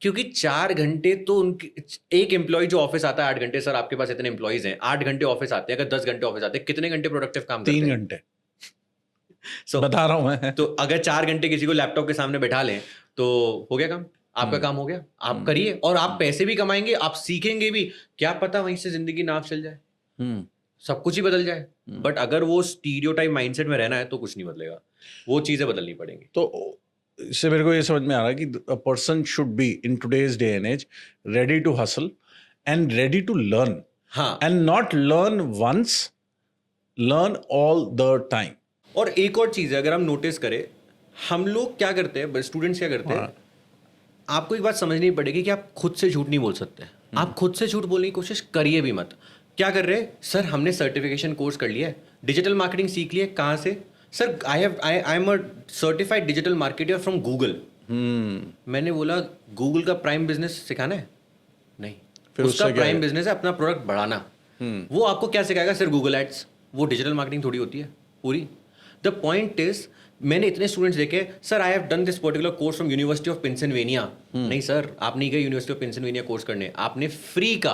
क्योंकि 4 घंटे तो उनके, एक एम्प्लॉय जो ऑफिस आता है 8 घंटे, सर आपके पास इतने एम्प्लॉइज हैं, 8 घंटे ऑफिस आते हैं, अगर 10 घंटे ऑफिस आते हैं, कितने घंटे प्रोडक्टिव काम करते हैं? 3 घंटे। बता रहा हूं मैं। तो अगर 4 घंटे किसी को लैपटॉप के सामने बैठा लें तो हो गया काम, आपका काम हो गया। आप करिए और आप पैसे भी कमाएंगे, आप सीखेंगे भी। क्या पता वहीं से जिंदगी नाव चल जाए, सब कुछ ही बदल जाए। बट अगर वो स्टीरियोटाइप माइंडसेट में रहना है तो कुछ नहीं बदलेगा, वो चीजें बदलनी पड़ेंगी। तो इससे मेरे को ये समझ में आ रहा है कि a person should be in today's day and age ready to hustle and ready to learn. हाँ, and not learn once, learn all the time. और एक और चीज है, अगर हम नोटिस करें, हम लोग क्या करते हैं, स्टूडेंट्स क्या करते हैं, आपको एक बात समझनी पड़ेगी कि आप खुद से झूठ नहीं बोल सकते। आप खुद से झूठ बोलने की कोशिश करिए भी मत। क्या कर रहे हैं? सर हमने सर्टिफिकेशन कोर्स कर लिया है, डिजिटल मार्केटिंग सीख लिया है। कहाँ से? Sir I am a certified digital marketer from Google. मैंने बोला गूगल का प्राइम बिजनेस सिखाना है? नहीं, फिर उसका प्राइम बिजनेस है अपना प्रोडक्ट बढ़ाना। वो आपको क्या सिखाएगा? सिर्फ गूगल एड्स। वो डिजिटल मार्केटिंग थोड़ी होती है पूरी। द पॉइंट इज, मैंने इतने स्टूडेंट्स देखे, sir I have done this particular course from university of Pennsylvania. नहीं सर, आप नहीं गए यूनिवर्सिटी ऑफ पेंसिल्वेनिया कोर्स करने, आपने फ्री का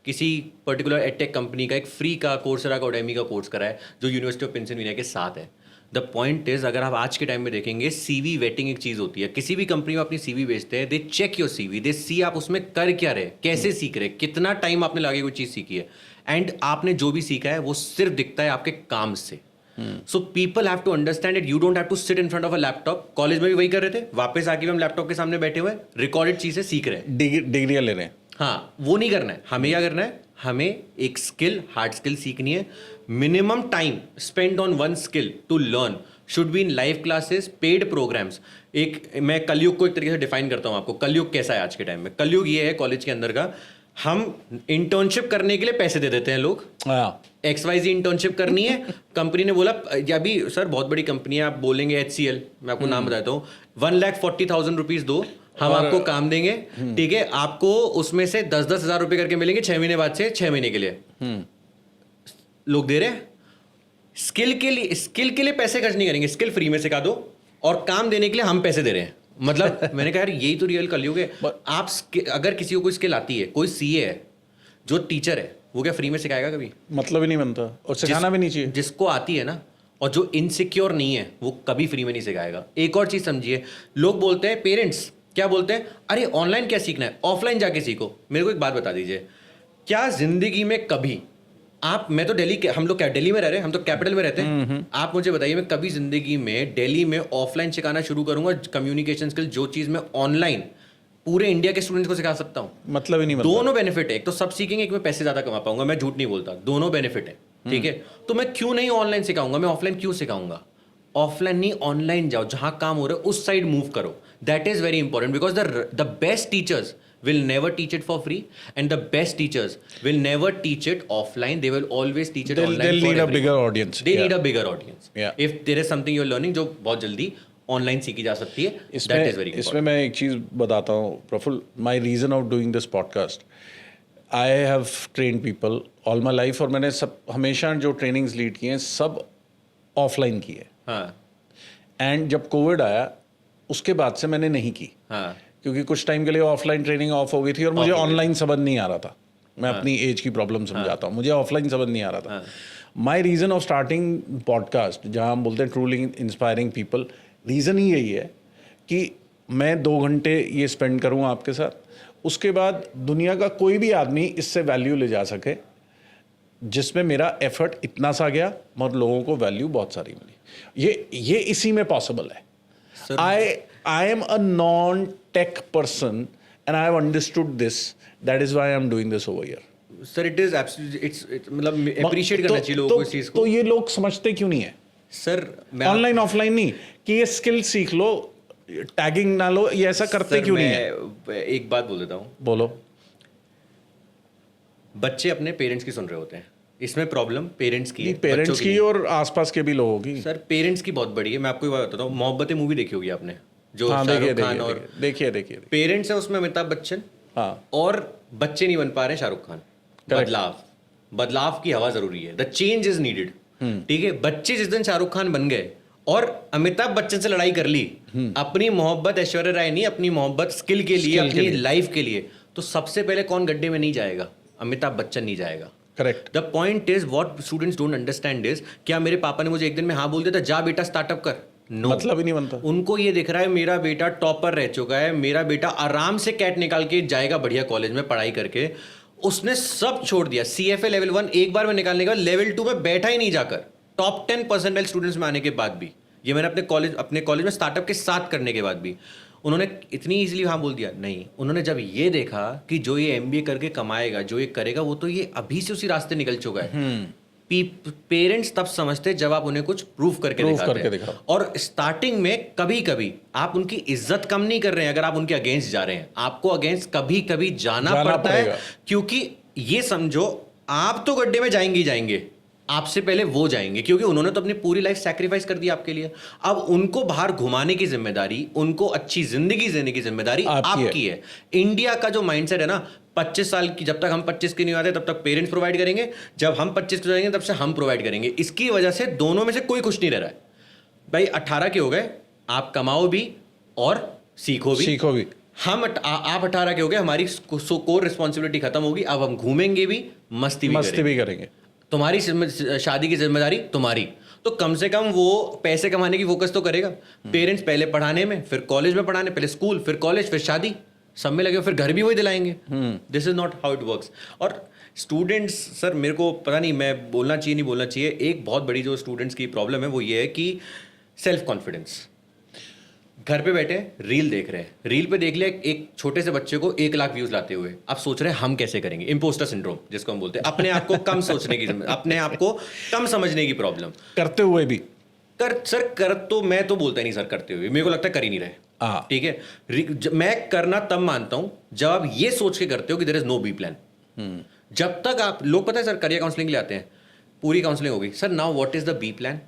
किसी पर्टिकुलर एडटेक कंपनी का एक फ्री का कोर्सेरा का उडेमी का कोर्स करा है जो यूनिवर्सिटी ऑफ पेंसिल्वेनिया के साथ है। द पॉइंट इज, अगर आप आज के टाइम में देखेंगे, सीवी वेटिंग एक चीज होती है। किसी भी कंपनी में अपनी सीवी बेचते हैं, दे चेक योर सीवी, दे सी आप उसमें कर क्या रहे, कैसे सीख रहे, कितना टाइम आपने लगे कोई चीज सीखी है। एंड आपने जो भी सीखा है वो सिर्फ दिखता है आपके काम से। So people have to understand it. You don't have to sit in front of a laptop. College में भी वही कर रहे थे, वापस आके भी हम लैपटॉप के सामने बैठे हुए रिकॉर्डेड चीजें सीख रहे हैं, डिग्रियां ले रहे हैं. हाँ, वो नहीं करना है. हमें क्या करना है? हमें एक स्किल, हार्ड स्किल सीखनी है. Minimum time spend on one skill to learn should be in live classes, paid programs. एक मैं कलयुग को एक तरीके से डिफाइन करता हूँ आपको. कलयुग कैसा है आज के टाइम में? कलयुग ये है कॉलेज के अंदर का, हम इंटर्नशिप करने के लिए पैसे दे देते हैं लोग. XYZ इंटर्नशिप करनी है, कंपनी ने बोला, या भी सर बहुत बड़ी कंपनी है, आप बोलेंगे HCL, मैं आपको नाम बताता हूँ, 1,40,000 रुपीज दो, हम आपको काम देंगे, ठीक है, आपको उसमें से 10-10 हज़ार रुपए करके मिलेंगे 6 महीने बाद से, 6 महीने के लिए. लोग दे रहे हैं. स्किल के लिए पैसे खर्च नहीं करेंगे, स्किल फ्री में सिखा दो, और काम देने के लिए हम पैसे दे रहे हैं. मतलब मैंने कहा यार यही तो रियल कलयुग है. आप अगर किसी को कोई स्किल आती है, कोई CA है जो टीचर है, वो क्या फ्री में सिखाएगा कभी? मतलब ही नहीं बनता, और सिखाना भी नहीं चाहिए. जिसको आती है ना, और जो इनसिक्योर नहीं है, वो कभी फ्री में नहीं सिखाएगा. एक और चीज समझिए, लोग बोलते हैं, पेरेंट्स क्या बोलते हैं, अरे ऑनलाइन क्या सीखना है, ऑफलाइन जाके सीखो. मेरे को एक बात बता दीजिए, क्या जिंदगी में कभी आप, मैं तो दिल्ली के, हम लोग क्या दिल्ली में रह रहे हैं, हम तो कैपिटल में रहते हैं, आप मुझे बताइए, मैं कभी जिंदगी में दिल्ली में ऑफलाइन सिखाना शुरू करूंगा कम्युनिकेशन स्किल, जो चीज मैं ऑनलाइन पूरे इंडिया के स्टूडेंट्स को सिखा सकता हूँ? मतलब ही नहीं बनता. दोनों बेनिफिट है. एक तो सब सीखेंगे, एक में पैसे ज्यादा कमा पाऊंगा, मैं झूठ नहीं बोलता, दोनों बेनिफिट है, ठीक है. तो मैं क्यों नहीं ऑनलाइन सिखाऊंगा, मैं ऑफलाइन क्यों सिखाऊंगा? ऑफलाइन नहीं, ऑनलाइन जाओ, जहां काम हो रहा है उस साइड मूव करो. That is very important, because the best teachers will never teach it for free, and the best teachers will never teach it offline. They will always teach it online. They'll need for a bigger audience. They need a bigger audience. Yeah. If there is something you're learning जो बहुत जल्दी online सीखी जा सकती है, that is very important. इसमें मैं एक चीज़ बताता हूँ Praful. My reason of doing this podcast, I have trained people all my life, और मैंने सब हमेशा जो ट्रेनिंग्स लीड की हैं सब ऑफलाइन की है. हाँ. एंड जब कोविड आया उसके बाद से मैंने नहीं की. हाँ. क्योंकि कुछ टाइम के लिए ऑफलाइन ट्रेनिंग ऑफ हो गई थी, और मुझे ऑनलाइन समझ नहीं आ रहा था. मैं अपनी एज की प्रॉब्लम समझाता हूँ, मुझे ऑफलाइन समझ नहीं आ रहा था. My reason of starting podcast, जहाँ हम बोलते हैं ट्रूली इंस्पायरिंग पीपल, रीज़न ही यही है कि मैं 2 घंटे ये स्पेंड करूँ आपके साथ, उसके बाद दुनिया का कोई भी आदमी इससे वैल्यू ले जा सके, जिसमें मेरा एफर्ट इतना सा गया और लोगों को वैल्यू बहुत सारी मिली. ये इसी में पॉसिबल है. I am a non-tech person, and I have understood this. That is why I am doing this over here. Sir, it is absolutely, it's मतलब appreciate करना चाहिए लोगों को इस चीज को. तो ये लोग समझते क्यों नहीं है? सर, ऑनलाइन ऑफलाइन नहीं, कि ये स्किल सीख लो, टैगिंग ना लो, ये ऐसा करते क्यों नहीं है? मैं एक बात बोल देता हूँ. बोलो. बच्चे अपने पेरेंट्स की सुन रहे होते हैं, इसमें प्रॉब्लम पेरेंट्स की है, पेरेंट्स की और आसपास के भी लोगों की. सर, पेरेंट्स की बहुत बड़ी है. मैं आपको एक बात बताता हूँ, मोहब्बतें मूवी देखी होगी आपने, जो हाँ, शाहरुख खान और देखिए पेरेंट्स है उसमें अमिताभ बच्चन, हाँ, और बच्चे नहीं बन पा रहे शाहरुख खान. बदलाव की हवा जरूरी है. The change is needed. ठीक है, बच्चे जिस दिन शाहरुख खान बन गए और अमिताभ बच्चन से लड़ाई कर ली, अपनी मोहब्बत ऐश्वर्या राय नहीं, अपनी मोहब्बत स्किल के लिए, अपनी लाइफ के लिए, तो सबसे पहले कौन गड्ढे में नहीं जाएगा? अमिताभ बच्चन नहीं जाएगा. Correct. The point is what students don't understand is, क्या मेरे पापा ने मुझे एक दिन में हाँ बोल दिया था, जा बेटा स्टार्टअप कर? No. मतलब ही नहीं बनता. उनको ये दिख रहा है मेरा बेटा टॉपर रह चुका है, मेरा बेटा आराम से कैट निकाल के जाएगा बढ़िया कॉलेज में पढ़ाई करके. उसने सब छोड़ दिया. CFA लेवल 1 एक बार में निकालने के बाद लेवल 2 में बैठा ही नहीं जाकर, टॉप 10 परसेंटाइल स्टूडेंट्स में आने के बाद भी, ये मैंने अपने कॉलेज में स्टार्टअप के साथ करने के बाद भी, उन्होंने इतनी इजीली हाँ बोल दिया? नहीं. उन्होंने जब ये देखा कि जो ये MBA करके कमाएगा, जो ये करेगा, वो तो ये अभी से उसी रास्ते निकल चुका है. पेरेंट्स तब समझते जब आप उन्हें कुछ प्रूफ करके दिखाते हैं. और स्टार्टिंग में कभी कभी आप उनकी इज्जत कम नहीं कर रहे हैं अगर आप उनके अगेंस्ट जा रहे हैं. आपको अगेंस्ट कभी कभी जाना पड़ता है, क्योंकि ये समझो आप तो गड्ढे में जाएंगे ही जाएंगे, आपसे पहले वो जाएंगे, क्योंकि उन्होंने तो अपनी पूरी लाइफ सैक्रिफाइस कर दी आपके लिए. अब उनको बाहर घुमाने की जिम्मेदारी, उनको अच्छी जिंदगी देने की जिम्मेदारी आपकी है. इंडिया का जो माइंडसेट है ना, 25 साल की, जब तक हम 25 के नहीं आते तब तक पेरेंट्स प्रोवाइड करेंगे, जब हम 25 के जाएंगे तब से हम प्रोवाइड करेंगे. इसकी वजह से दोनों में से कोई खुश नहीं रह रहा है. भाई 18 के हो गए, आप कमाओ भी और सीखो भी. हम आप 18 के हो गए, हमारी कोर रिस्पॉन्सिबिलिटी खत्म होगी, अब हम घूमेंगे भी, मस्ती भी करेंगे. तुम्हारी शादी की जिम्मेदारी तुम्हारी, तो कम से कम वो पैसे कमाने की फोकस तो करेगा. पेरेंट्स पहले पढ़ाने में, फिर कॉलेज में पढ़ाने, पहले स्कूल, फिर कॉलेज, फिर शादी, सब में लगे, फिर घर भी वही दिलाएंगे. This is not how it works. और स्टूडेंट्स सर, मेरे को पता नहीं मैं बोलना चाहिए नहीं बोलना चाहिए, एक बहुत बड़ी जो स्टूडेंट्स की प्रॉब्लम है वो ये है कि सेल्फ कॉन्फिडेंस। घर पे बैठे रील देख रहे हैं, रील पे देख लिया एक छोटे से बच्चे को 1 लाख व्यूज लाते हुए, अब सोच रहे हैं हम कैसे करेंगे। इम्पोस्टर सिंड्रोम जिसको हम बोलते हैं, अपने आप को कम सोचने की, अपने आप को कम समझने की प्रॉब्लम। करते हुए भी कर तो मैं तो बोलता ही नहीं सर करते हुए, मेरे को लगता है कर ही नहीं रहे। ठीक है, मैं करना तब मानता हूं जब आप ये सोच के करते हो कि there is no B plan. जब तक आप लोग, पता है सर, करियर काउंसलिंग के लिए आते हैं, पूरी काउंसलिंग होगी, sir now what is the B plan.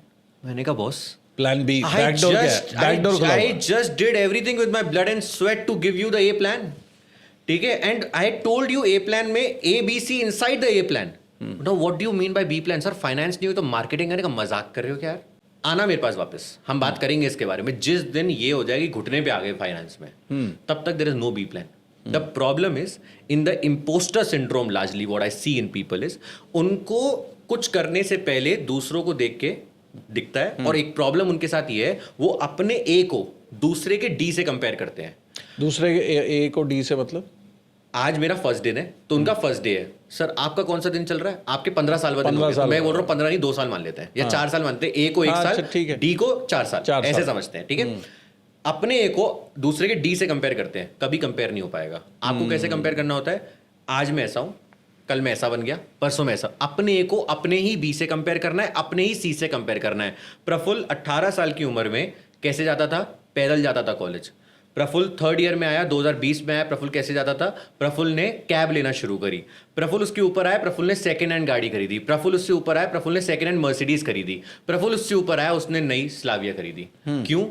मैंने कहा boss, plan B I just did everything with my blood and sweat to give you the A plan. ठीक है, and I told you A plan में A, B, C inside the A plan. Now what do you mean by B plan? Sir finance नहीं हुई तो marketing करने का मजाक कर रहे हो क्या यार? आना मेरे पास वापस, हम बात करेंगे इसके बारे में। जिस दिन ये हो जाएगी घुटने पे आ गए फाइनेंस में, तब तक there is no B plan. The problem is in the imposter syndrome, largely what I see in people is, उनको कुछ करने से पहले दूसरों को देख के दिखता है। और एक प्रॉब्लम उनके साथ ये है, वो अपने ए को दूसरे के डी से कंपेयर करते हैं। दूसरे के ए को डी से मतलब, आज मेरा फर्स्ट डे है तो उनका फर्स्ट डे है, सर आपका कौन सा दिन चल रहा है, आपके 15 साल बाद दिन हो गए। मैं बोल रहा हूँ 15 नहीं 2 साल मान लेते हैं, या 4 साल मानते हैं। ए को 1 साल, डी को 4 साल, ऐसे समझते हैं। ठीक है, अपने ए को दूसरे के डी से कंपेयर करते हैं, कभी कंपेयर नहीं हो पाएगा। आपको कैसे कंपेयर करना होता है, आज मैं ऐसा हूं, कल मैं ऐसा बन गया, परसों मैं ऐसा। अपने ए को अपने ही बी से कंपेयर करना है, अपने ही सी से कंपेयर करना है। प्रफुल्ल 18 साल की उम्र में कैसे जाता था, पैदल जाता था कॉलेज। प्रफुल्ल 3rd ईयर में आया, 2020 में आया, प्रफुल्ल कैसे जाता था, प्रफुल्ल ने कैब लेना शुरू करी। प्रफुल्ल उसके ऊपर आया, प्रफुल्ल ने सेकंड हैंड गाड़ी खरीदी। प्रफुल्ल उससे ऊपर आया, प्रफुल्ल ने सेकंड हैंड मर्सिडीज खरीदी। प्रफुल्ल उससे ऊपर आया, उसने नई स्लाविया खरीदी। क्यों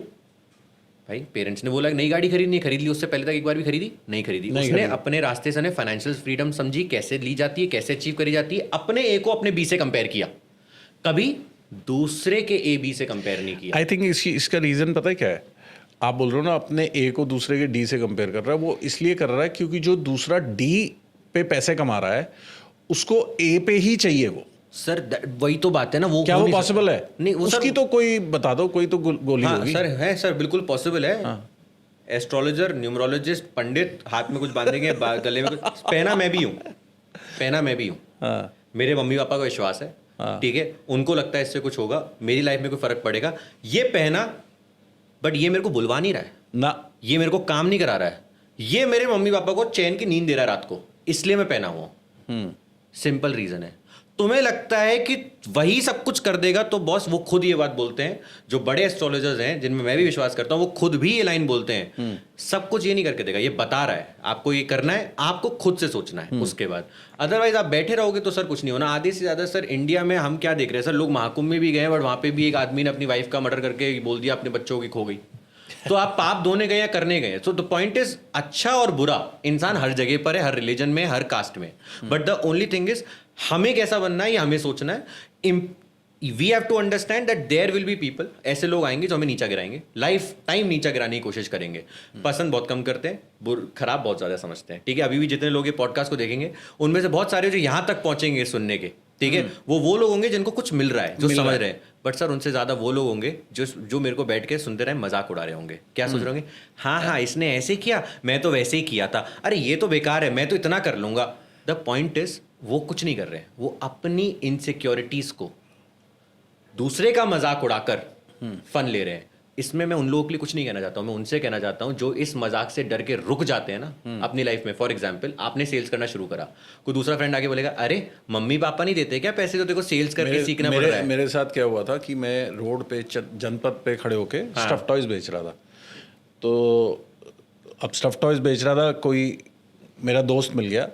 भाई, पेरेंट्स ने बोला नई गाड़ी खरीदनी है, खरीद ली। उससे पहले तक एक बार भी खरीदी नहीं खरीदी। उसने अपने रास्ते से फाइनेंशियल फ्रीडम समझी, कैसे ली जाती है, कैसे अचीव करी जाती है। अपने ए को अपने बी से कंपेयर किया, कभी दूसरे के ए बी से कंपेयर नहीं किया। आई थिंक इसका रीजन पता है क्या है, आप बोल रहे हो ना अपने ए को दूसरे के डी से कंपेयर कर रहा है, वो इसलिए कर रहा है क्योंकि जो दूसरा डी पे पैसे कमा रहा है उसको ए पे ही चाहिए। वो सर वही तो बात है ना, वो क्या वो पॉसिबल है? नहीं, उसकी तो कोई बता दो, कोई तो गोली होगी। सर है सर, बिल्कुल पॉसिबल है। एस्ट्रोलॉजर, न्यूमरोलॉजिस्ट, पंडित, हाथ में कुछ बांधेंगे, गले में कुछ पहना मैं भी हूँ। मेरे मम्मी पापा को विश्वास है, ठीक है, उनको लगता है इससे कुछ होगा, मेरी लाइफ में कोई फर्क पड़ेगा। ये पहना, बट ये मेरे को बुलवा नहीं रहा है ना, ये मेरे को काम नहीं करा रहा है, ये मेरे मम्मी पापा को चैन की नींद दे रहा है रात को, इसलिए मैं पहना हुआ। सिंपल रीजन है। तुम्हें लगता है कि वही सब कुछ कर देगा, तो बॉस वो खुद ये बात बोलते हैं, जो बड़े एस्ट्रोलॉजर्स हैं जिनमें मैं भी विश्वास करता हूं, वो खुद भी ये लाइन बोलते हैं, सब कुछ ये नहीं करके देगा, ये बता रहा है आपको ये करना है, आपको खुद से सोचना है उसके बाद। अदरवाइज आप बैठे रहोगे तो सर कुछ नहीं होना। आधे से ज्यादा सर इंडिया में हम क्या देख रहे हैं सर, लोग महाकुंभ में भी गए बट वहां पे भी एक आदमी ने अपनी वाइफ का मर्डर करके बोल दिया अपने बच्चों की खो गई। तो आप पाप धोने गए या करने गए? सो द पॉइंट इज, अच्छा और बुरा इंसान हर जगह पर है, हर रिलीजन में, हर कास्ट में, but the only thing is हमें कैसा बनना है ये हमें सोचना है। We have to understand that there will be people, ऐसे लोग आएंगे जो हमें नीचा गिराएंगे, लाइफ टाइम नीचा गिराने की कोशिश करेंगे। पसंद बहुत कम करते हैं, खराब बहुत ज्यादा समझते हैं। ठीक है, अभी भी जितने लोग ये पॉडकास्ट को देखेंगे उनमें से बहुत सारे जो यहां तक पहुंचेंगे सुनने के, ठीक है, वो लोग होंगे जिनको कुछ मिल रहा है, जो समझ रहे हैं। बट सर उनसे ज्यादा वो लोग होंगे जो मेरे को बैठ के सुनते रहे मजाक उड़ा रहे होंगे। क्या सोच रहे होंगे, हाँ इसने ऐसे किया, मैं तो वैसे ही किया था, अरे ये तो बेकार है, मैं तो इतना कर लूंगा। द पॉइंट इज वो कुछ नहीं कर रहे, वो अपनी इनसिक्योरिटीज को दूसरे का मजाक उड़ाकर फन ले रहे हैं। इसमें मैं उन लोगों के लिए कुछ नहीं कहना चाहता हूं, मैं उनसे कहना चाहता हूं जो इस मजाक से डर के रुक जाते हैं ना अपनी लाइफ में। फॉर एग्जांपल, आपने सेल्स करना शुरू करा, कोई दूसरा फ्रेंड आके बोलेगा, अरे मम्मी पापा नहीं देते क्या पैसे, तो देखो सेल्स करके सीखना पड़ रहा है। मेरे साथ क्या हुआ था कि मैं रोड पे जनपद पे खड़े होके स्टफ टॉयज बेच रहा था। तो अब स्टफ टॉयज बेच रहा था, कोई मेरा दोस्त मिल गया,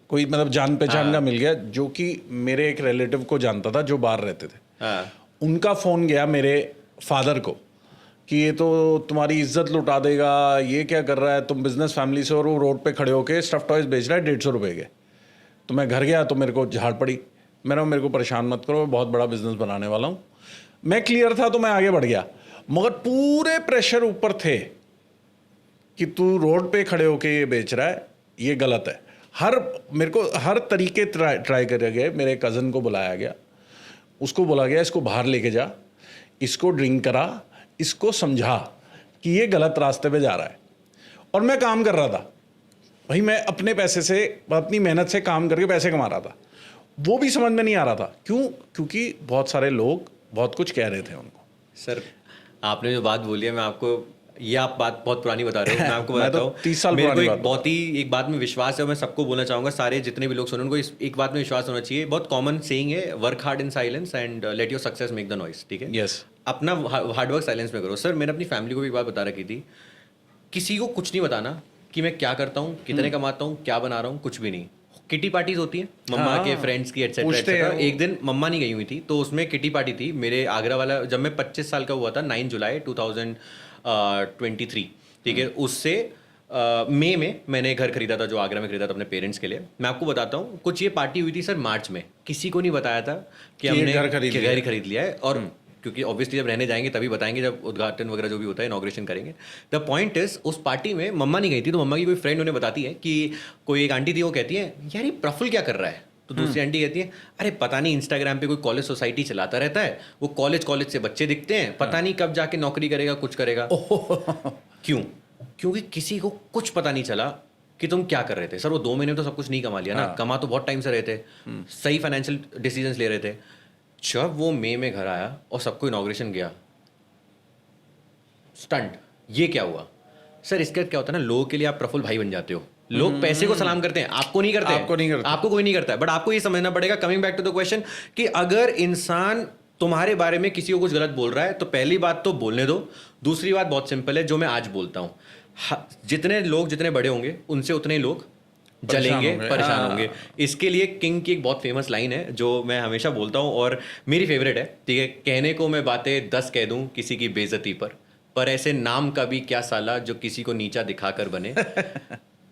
कोई मतलब जान पहचान का मिल गया, जो कि मेरे एक रिलेटिव को जानता था जो बाहर रहते थे। उनका फ़ोन गया मेरे फादर को कि ये तो तुम्हारी इज्जत लुटा देगा, ये क्या कर रहा है, तुम बिजनेस फैमिली से और वो रोड पे खड़े होके स्टफ टॉयज बेच रहा है 150 रुपये के। तो मैं घर गया तो मेरे को झाड़ पड़ी, मेरे को परेशान मत करो, मैं बहुत बड़ा बिजनेस बनाने वाला हूँ। मैं क्लियर था तो मैं आगे बढ़ गया, मगर पूरे प्रेशर ऊपर थे कि तू रोड पे खड़े होके ये बेच रहा है, ये गलत है। मेरे को हर तरीके ट्राई करे गए। मेरे कज़न को बुलाया गया, उसको बोला गया इसको बाहर लेके जा, इसको ड्रिंक करा, इसको समझा कि ये गलत रास्ते पे जा रहा है। और मैं काम कर रहा था भाई, मैं अपने पैसे से, अपनी मेहनत से काम करके पैसे कमा रहा था। वो भी समझ में नहीं आ रहा था। क्यों? क्योंकि बहुत सारे लोग बहुत कुछ कह रहे थे उनको। सर आपने जो बात बोली है, मैं आपको, ये आप बात बहुत पुरानी बता रहे हो, मैं आपको मैं बताता तो हूँ 30 साल मेरे को पुरानी एक बात बहुत ही एक बात में विश्वास है, मैं सबको बोलना चाहूँगा, सारे जितने भी लोग सुने उनको एक बात में विश्वास होना चाहिए। बहुत कॉमन सेइंग है, work hard in silence and let your success make the noise. ठीक है, यस, अपना हार्ड वर्क साइलेंस में करो। सर मैंने अपनी फैमिली को भी एक बात बता रखी थी, किसी को कुछ नहीं बताना कि मैं क्या करता हूँ, कितने कमाता हूँ, क्या बना रहा हूँ, कुछ भी नहीं। किटी पार्टीज होती हैं मम्मा के, फ्रेंड्स की, एटसेट्रा पूछते हैं एटसेट्रा। वो। एक दिन मम्मा नहीं गई हुई थी, तो उसमें किटी पार्टी थी मेरे आगरा वाला, जब मैं 25 साल का हुआ था, 9 जुलाई 2023। ठीक है, उससे मई में मैंने घर खरीदा था, जो आगरा में खरीदा था अपने पेरेंट्स के लिए। मैं आपको बताता हूँ, कुछ ये पार्टी हुई थी सर मार्च में, किसी को नहीं बताया था कि हमने घर खरीद लिया है। और क्योंकि ऑब्वियसली जब रहने जाएंगे तभी बताएंगे, जब उद्घाटन वगैरह जो भी होता है, इनॉग्रेशन करेंगे। द पॉइंट इज, उस पार्टी में मम्मा नहीं गई थी, तो मम्मा की कोई फ्रेंड उन्हें बताती है कि कोई एक आंटी थी, वो कहती है यार ये प्रफुल्ल क्या कर रहा है। तो दूसरी आंटी कहती है अरे पता नहीं, इंस्टाग्राम पे कोई कॉलेज सोसाइटी चलाता रहता है, वो कॉलेज से बच्चे दिखते हैं, पता नहीं कब जाके नौकरी करेगा, कुछ करेगा। क्यों? क्योंकि किसी को कुछ पता नहीं चला कि तुम क्या कर रहे थे। सर वो 2 महीने में तो सब कुछ नहीं कमा लिया ना, कमा तो बहुत टाइम से रहे थे, सही फाइनेंशियल डिसीजंस ले रहे थे। जब वो मई में घर आया और सबको इनॉग्रेशन गया, स्टंट। ये क्या हुआ सर? इसका क्या होता है ना, लोगों के लिए आप प्रफुल्ल भाई बन जाते हो। लोग पैसे को सलाम करते हैं, आपको नहीं करते, आपको कोई नहीं करता है। बट आपको ये समझना पड़ेगा, coming back to the question, कि अगर इंसान तुम्हारे बारे में किसी को कुछ गलत बोल रहा है तो पहली बात तो बोलने दो। दूसरी बात बहुत सिंपल है, जो मैं आज बोलता हूं, जितने लोग जितने बड़े होंगे उनसे उतने ही लोग जलेंगे, परेशान होंगे। इसके लिए किंग की एक बहुत फेमस लाइन है जो मैं हमेशा बोलता हूँ और मेरी फेवरेट है। ठीक है, कहने को मैं बातें 10 कह दूं किसी की बेइज्जती पर ऐसे नाम का भी क्या साला जो किसी को नीचा दिखाकर बने।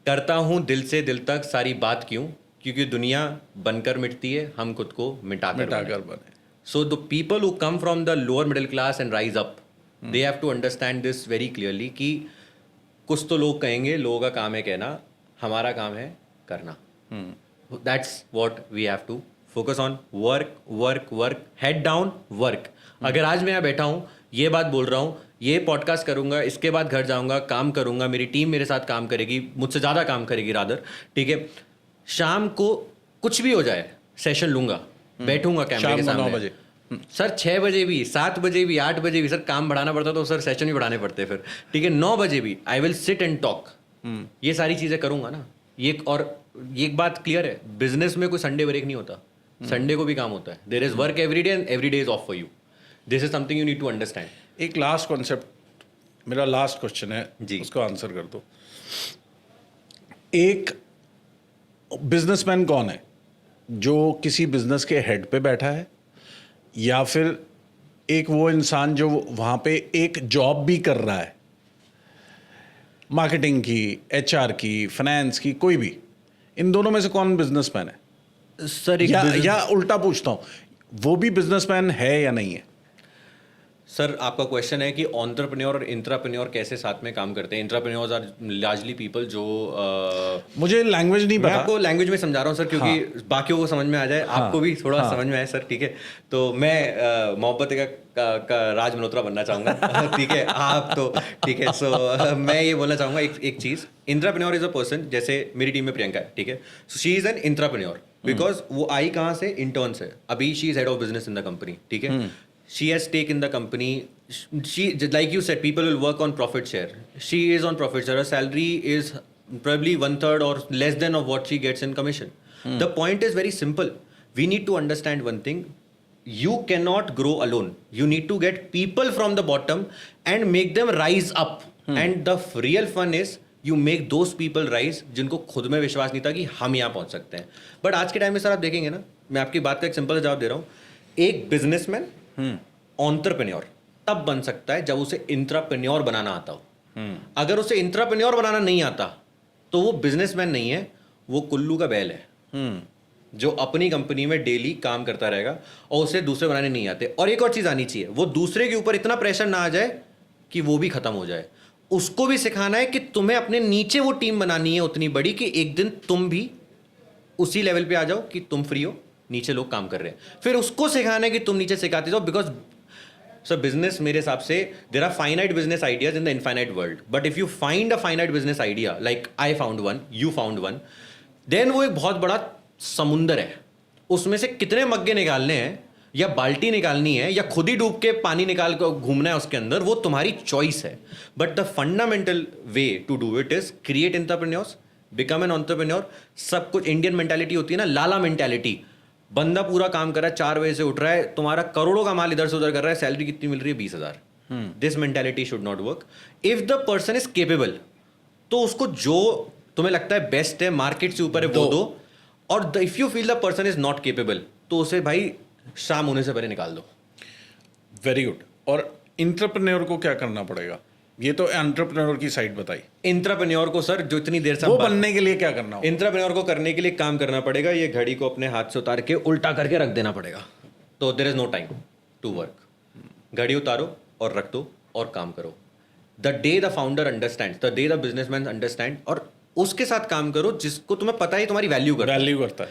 करता हूं दिल से दिल तक सारी बात क्यों, क्योंकि दुनिया बनकर मिटती है, हम खुद को मिटाकर बने। So the people who come from the lower middle class and rise up, they have to understand this very clearly कि कुछ तो लोग कहेंगे, लोगों का काम है कहना, हमारा काम है करना। That's what we have to focus on. Work work work, head down, work. अगर आज मैं यहाँ बैठा हूँ, ये बात बोल रहा हूँ, ये पॉडकास्ट करूंगा, इसके बाद घर जाऊंगा, काम करूंगा, मेरी टीम मेरे साथ काम करेगी, मुझसे ज़्यादा काम करेगी रादर। ठीक है, शाम को कुछ भी हो जाए सेशन लूंगा, बैठूंगा कैमरे के सामने। 9 बजे सर 6 बजे भी, 7 बजे भी, 8 बजे भी, सर काम बढ़ाना पड़ता तो सर सेशन भी बढ़ाने पड़ते फिर। ठीक है, 9 बजे भी I will sit and talk. ये सारी चीज़ें करूंगा ना। ये एक बात क्लियर है, बिजनेस में कोई संडे ब्रेक नहीं होता, संडे को भी काम होता है। There is work every day and every day is off for you. This is something you need to understand. एक लास्ट कॉन्सेप्ट, मेरा लास्ट क्वेश्चन है जी, उसको आंसर कर दो। एक बिजनेसमैन कौन है जो किसी बिजनेस के हेड पे बैठा है, या फिर एक वो इंसान जो वहां पे एक जॉब भी कर रहा है, मार्केटिंग की, एचआर की, फाइनेंस की, कोई भी, इन दोनों में से कौन बिजनेसमैन है? सर या उल्टा पूछता हूं, वो भी बिजनेसमैन है या नहीं है? सर आपका क्वेश्चन है कि एंटरप्रेन्योर और इंट्राप्रेन्योर कैसे साथ में काम करते हैं। इंट्राप्रेन्योर्स आर लार्जली पीपल जो मुझे लैंग्वेज नहीं मैं पता, आपको लैंग्वेज में समझा रहा हूँ सर, क्योंकि बाकियों को समझ में आ जाए, आपको भी थोड़ा समझ में आए सर। ठीक है, तो मैं मोहब्बत का राज मल्होत्रा बनना चाहूँगा। ठीक है, आप तो ठीक है। सो मैं ये बोलना चाहूँगा एक चीज़, इंट्राप्रेन्योर इज अ पर्सन, जैसे मेरी टीम में प्रियंका है। ठीक है, so she is an intrapreneur because वो आई कहाँ से, इंटर्न से। अभी she is head of business in the company. ठीक है, she has stake in the company. She, like you said, people will work on profit share. She is on profit share. Her salary is probably 1/3 or less than of what she gets in commission. The point is very simple. We need to understand one thing. You cannot grow alone. You need to get people from the bottom and make them rise up. And the real fun is you make those people rise जिनको खुद में विश्वास नहीं था कि हम यहाँ पहुँच सकते हैं। बट आज के टाइम में सर आप देखेंगे ना, मैं आपकी बात का एक सिंपल जवाब दे रहा हूँ, एक बिजनेसमैन एंटरप्रेन्योर तब बन सकता है जब उसे इंट्राप्रेन्योर बनाना आता हो। अगर उसे इंट्राप्रेन्योर बनाना नहीं आता तो वो बिजनेसमैन नहीं है, वो कुल्लू का बैल है जो अपनी कंपनी में डेली काम करता रहेगा और उसे दूसरे बनाने नहीं आते। और एक और चीज आनी चाहिए, वो दूसरे के ऊपर इतना प्रेशर ना आ जाए कि वो भी खत्म हो जाए। उसको भी सिखाना है कि तुम्हें अपने नीचे वो टीम बनानी है उतनी बड़ी कि एक दिन तुम भी उसी लेवल पे आ जाओ कि तुम फ्री हो, नीचे लोग काम कर रहे हैं। फिर उसको सिखाना है कि तुम नीचे सिखाते जाओ। बिकॉज सर बिजनेस मेरे हिसाब से there are finite business ideas in the infinite world, but if you find a finite business idea like I found one, you found one, then वो एक बहुत बड़ा समुंदर है उसमें से कितने मग्गे निकालने हैं या बाल्टी निकालनी है या खुद ही डूब के पानी निकाल कर घूमना है उसके अंदर, वो तुम्हारी चॉइस है. But the fundamental way to do it is create entrepreneurs, become an entrepreneur. सब कुछ इंडियन मेंटालिटी होती है ना, लाला मेंटालिटी. बंदा पूरा काम कर रहा है, 4 बजे से उठ रहा है, तुम्हारा करोड़ों का माल इधर से उधर कर रहा है, सैलरी कितनी मिल रही है? 20,000. This mentality should not work. If the person is capable, तो उसको जो तुम्हें लगता है बेस्ट है, मार्केट से ऊपर है, वो दो. और if you feel the person is not capable, तो उसे भाई शाम होने से पहले निकाल दो. Very good. और इंटरप्रेन्योर को क्या करना पड़ेगा? ये तो एंटरप्रेन्योर की साइड बताई. इंट्राप्रेन्योर को सर जो इतनी देर से वो बनने के लिए क्या करना होगा? इंट्राप्रेन्योर को करने के लिए काम करना पड़ेगा. ये घड़ी को अपने हाथ से उतार के उल्टा करके रख देना पड़ेगा. तो there is no time to work. घड़ी उतारो और रख दो और काम करो. The day the founder understand, the day the businessman understand, और उसके साथ काम करो जिसको तुम्हें पता है तुम्हारी वैल्यू करता है. वैल्यू करता है.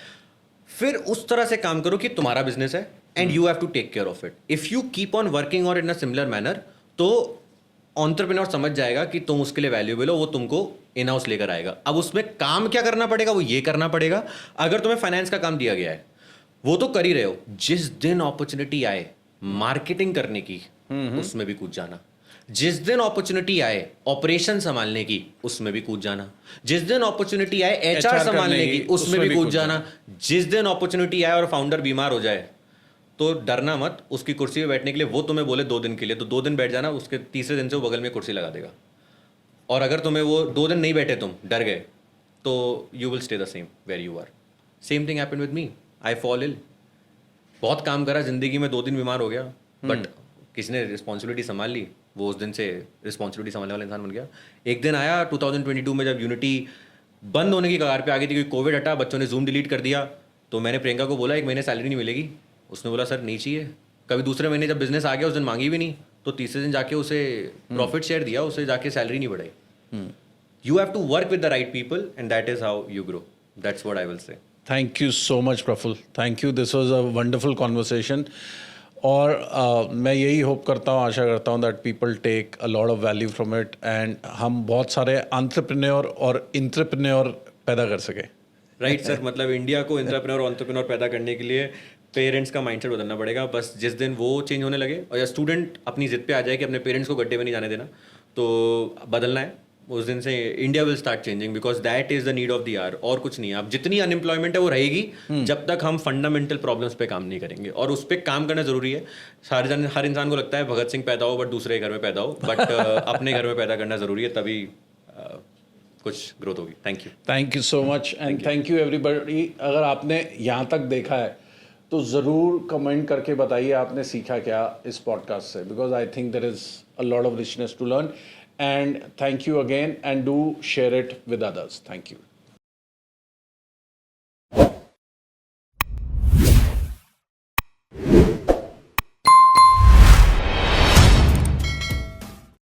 फिर उस तरह से काम करो कि तुम्हारा बिजनेस है and you have to take care of it. If you keep on working और इन अ सिमिलर मैनर, तो एंटरप्रेन्योर समझ जाएगा कि तुम उसके लिए वैल्यूएबल हो, वो तुमको इन हाउस लेकर आएगा. अब उसमें काम क्या करना पड़ेगा? वो ये करना पड़ेगा, अगर तुम्हें फाइनेंस का काम दिया गया है, वो तो कर ही रहे हो, जिस दिन अपॉर्चुनिटी आए मार्केटिंग करने की, उसमें भी कूद जाना. जिस दिन अपॉर्चुनिटी आए ऑपरेशन संभालने की, उसमें भी कूद जाना. जिस दिन अपॉर्चुनिटी आए एचआर संभालने की, उसमें भी कूद जाना. जिस दिन अपॉर्चुनिटी आए और फाउंडर बीमार हो जाए, तो डरना मत. उसकी कुर्सी पे बैठने के लिए वो तुम्हें बोले 2 दिन के लिए, तो 2 दिन बैठ जाना. उसके तीसरे दिन से वो बगल में कुर्सी लगा देगा. और अगर तुम्हें वो 2 दिन नहीं बैठे, तुम डर गए, तो you will stay the same where you are. Same thing happened with me. I fall ill. बहुत काम करा जिंदगी में, 2 दिन बीमार हो गया, बट किसी ने रिस्पॉन्सिबिलिटी संभाल ली, वो उस दिन से रिस्पॉन्सिबिलिटी संभालने वाला इंसान बन गया. एक दिन आया 2022 में, जब यूनिटी बंद होने की कगार पे आ गई थी, क्योंकि कोविड हटा, बच्चों ने जूम डिलीट कर दिया, तो मैंने प्रियंका को बोला 1 महीने सैलरी नहीं मिलेगी. उसने बोला सर नहीं चाहिए. कभी दूसरे महीने जब बिजनेस आ गया, उस दिन मांगी भी नहीं, तो तीसरे दिन जाके उसे प्रॉफिट शेयर दिया, उसे जाके सैलरी नहीं बढ़ाई. You have to work with the right people and that is how you grow. That's what I will say. Thank you so much Praful. Thank you. This was a wonderful conversation. और मैं यही hope करता हूँ, आशा करता हूँ that people take a lot of value from it and हम बहुत सारे एंटरप्रेन्योर और इंट्रप्रेन्योर पैदा कर सके. Right sir. मतलब इंडिया को एंटरप्रेन्योर और एंटरप्रेन्योर पैदा करने के लिए पेरेंट्स का माइंडसेट बदलना पड़ेगा. बस जिस दिन वो चेंज होने लगे, और या स्टूडेंट अपनी जिद पे आ जाए कि अपने पेरेंट्स को गड्ढे में नहीं जाने देना, तो बदलना है, उस दिन से India will start changing, because that is the need of the hour. और कुछ नहीं है. अब जितनी अनएम्प्लॉयमेंट है वो रहेगी जब तक हम फंडामेंटल प्रॉब्लम्स पे काम नहीं करेंगे, और उस पर काम करना जरूरी है. हर इंसान को लगता है भगत सिंह पैदा हो बट दूसरे घर में पैदा हो, बट अपने घर में पैदा करना जरूरी है, तभी कुछ ग्रोथ होगी. Thank you. Thank you so much and thank you everybody. अगर आपने यहाँ तक देखा है तो ज़रूर कमेंट करके बताइए आपने सीखा क्या इस पॉडकास्ट से, because I think there is a lot of richness to learn. And thank you again, and do share it with others. Thank you.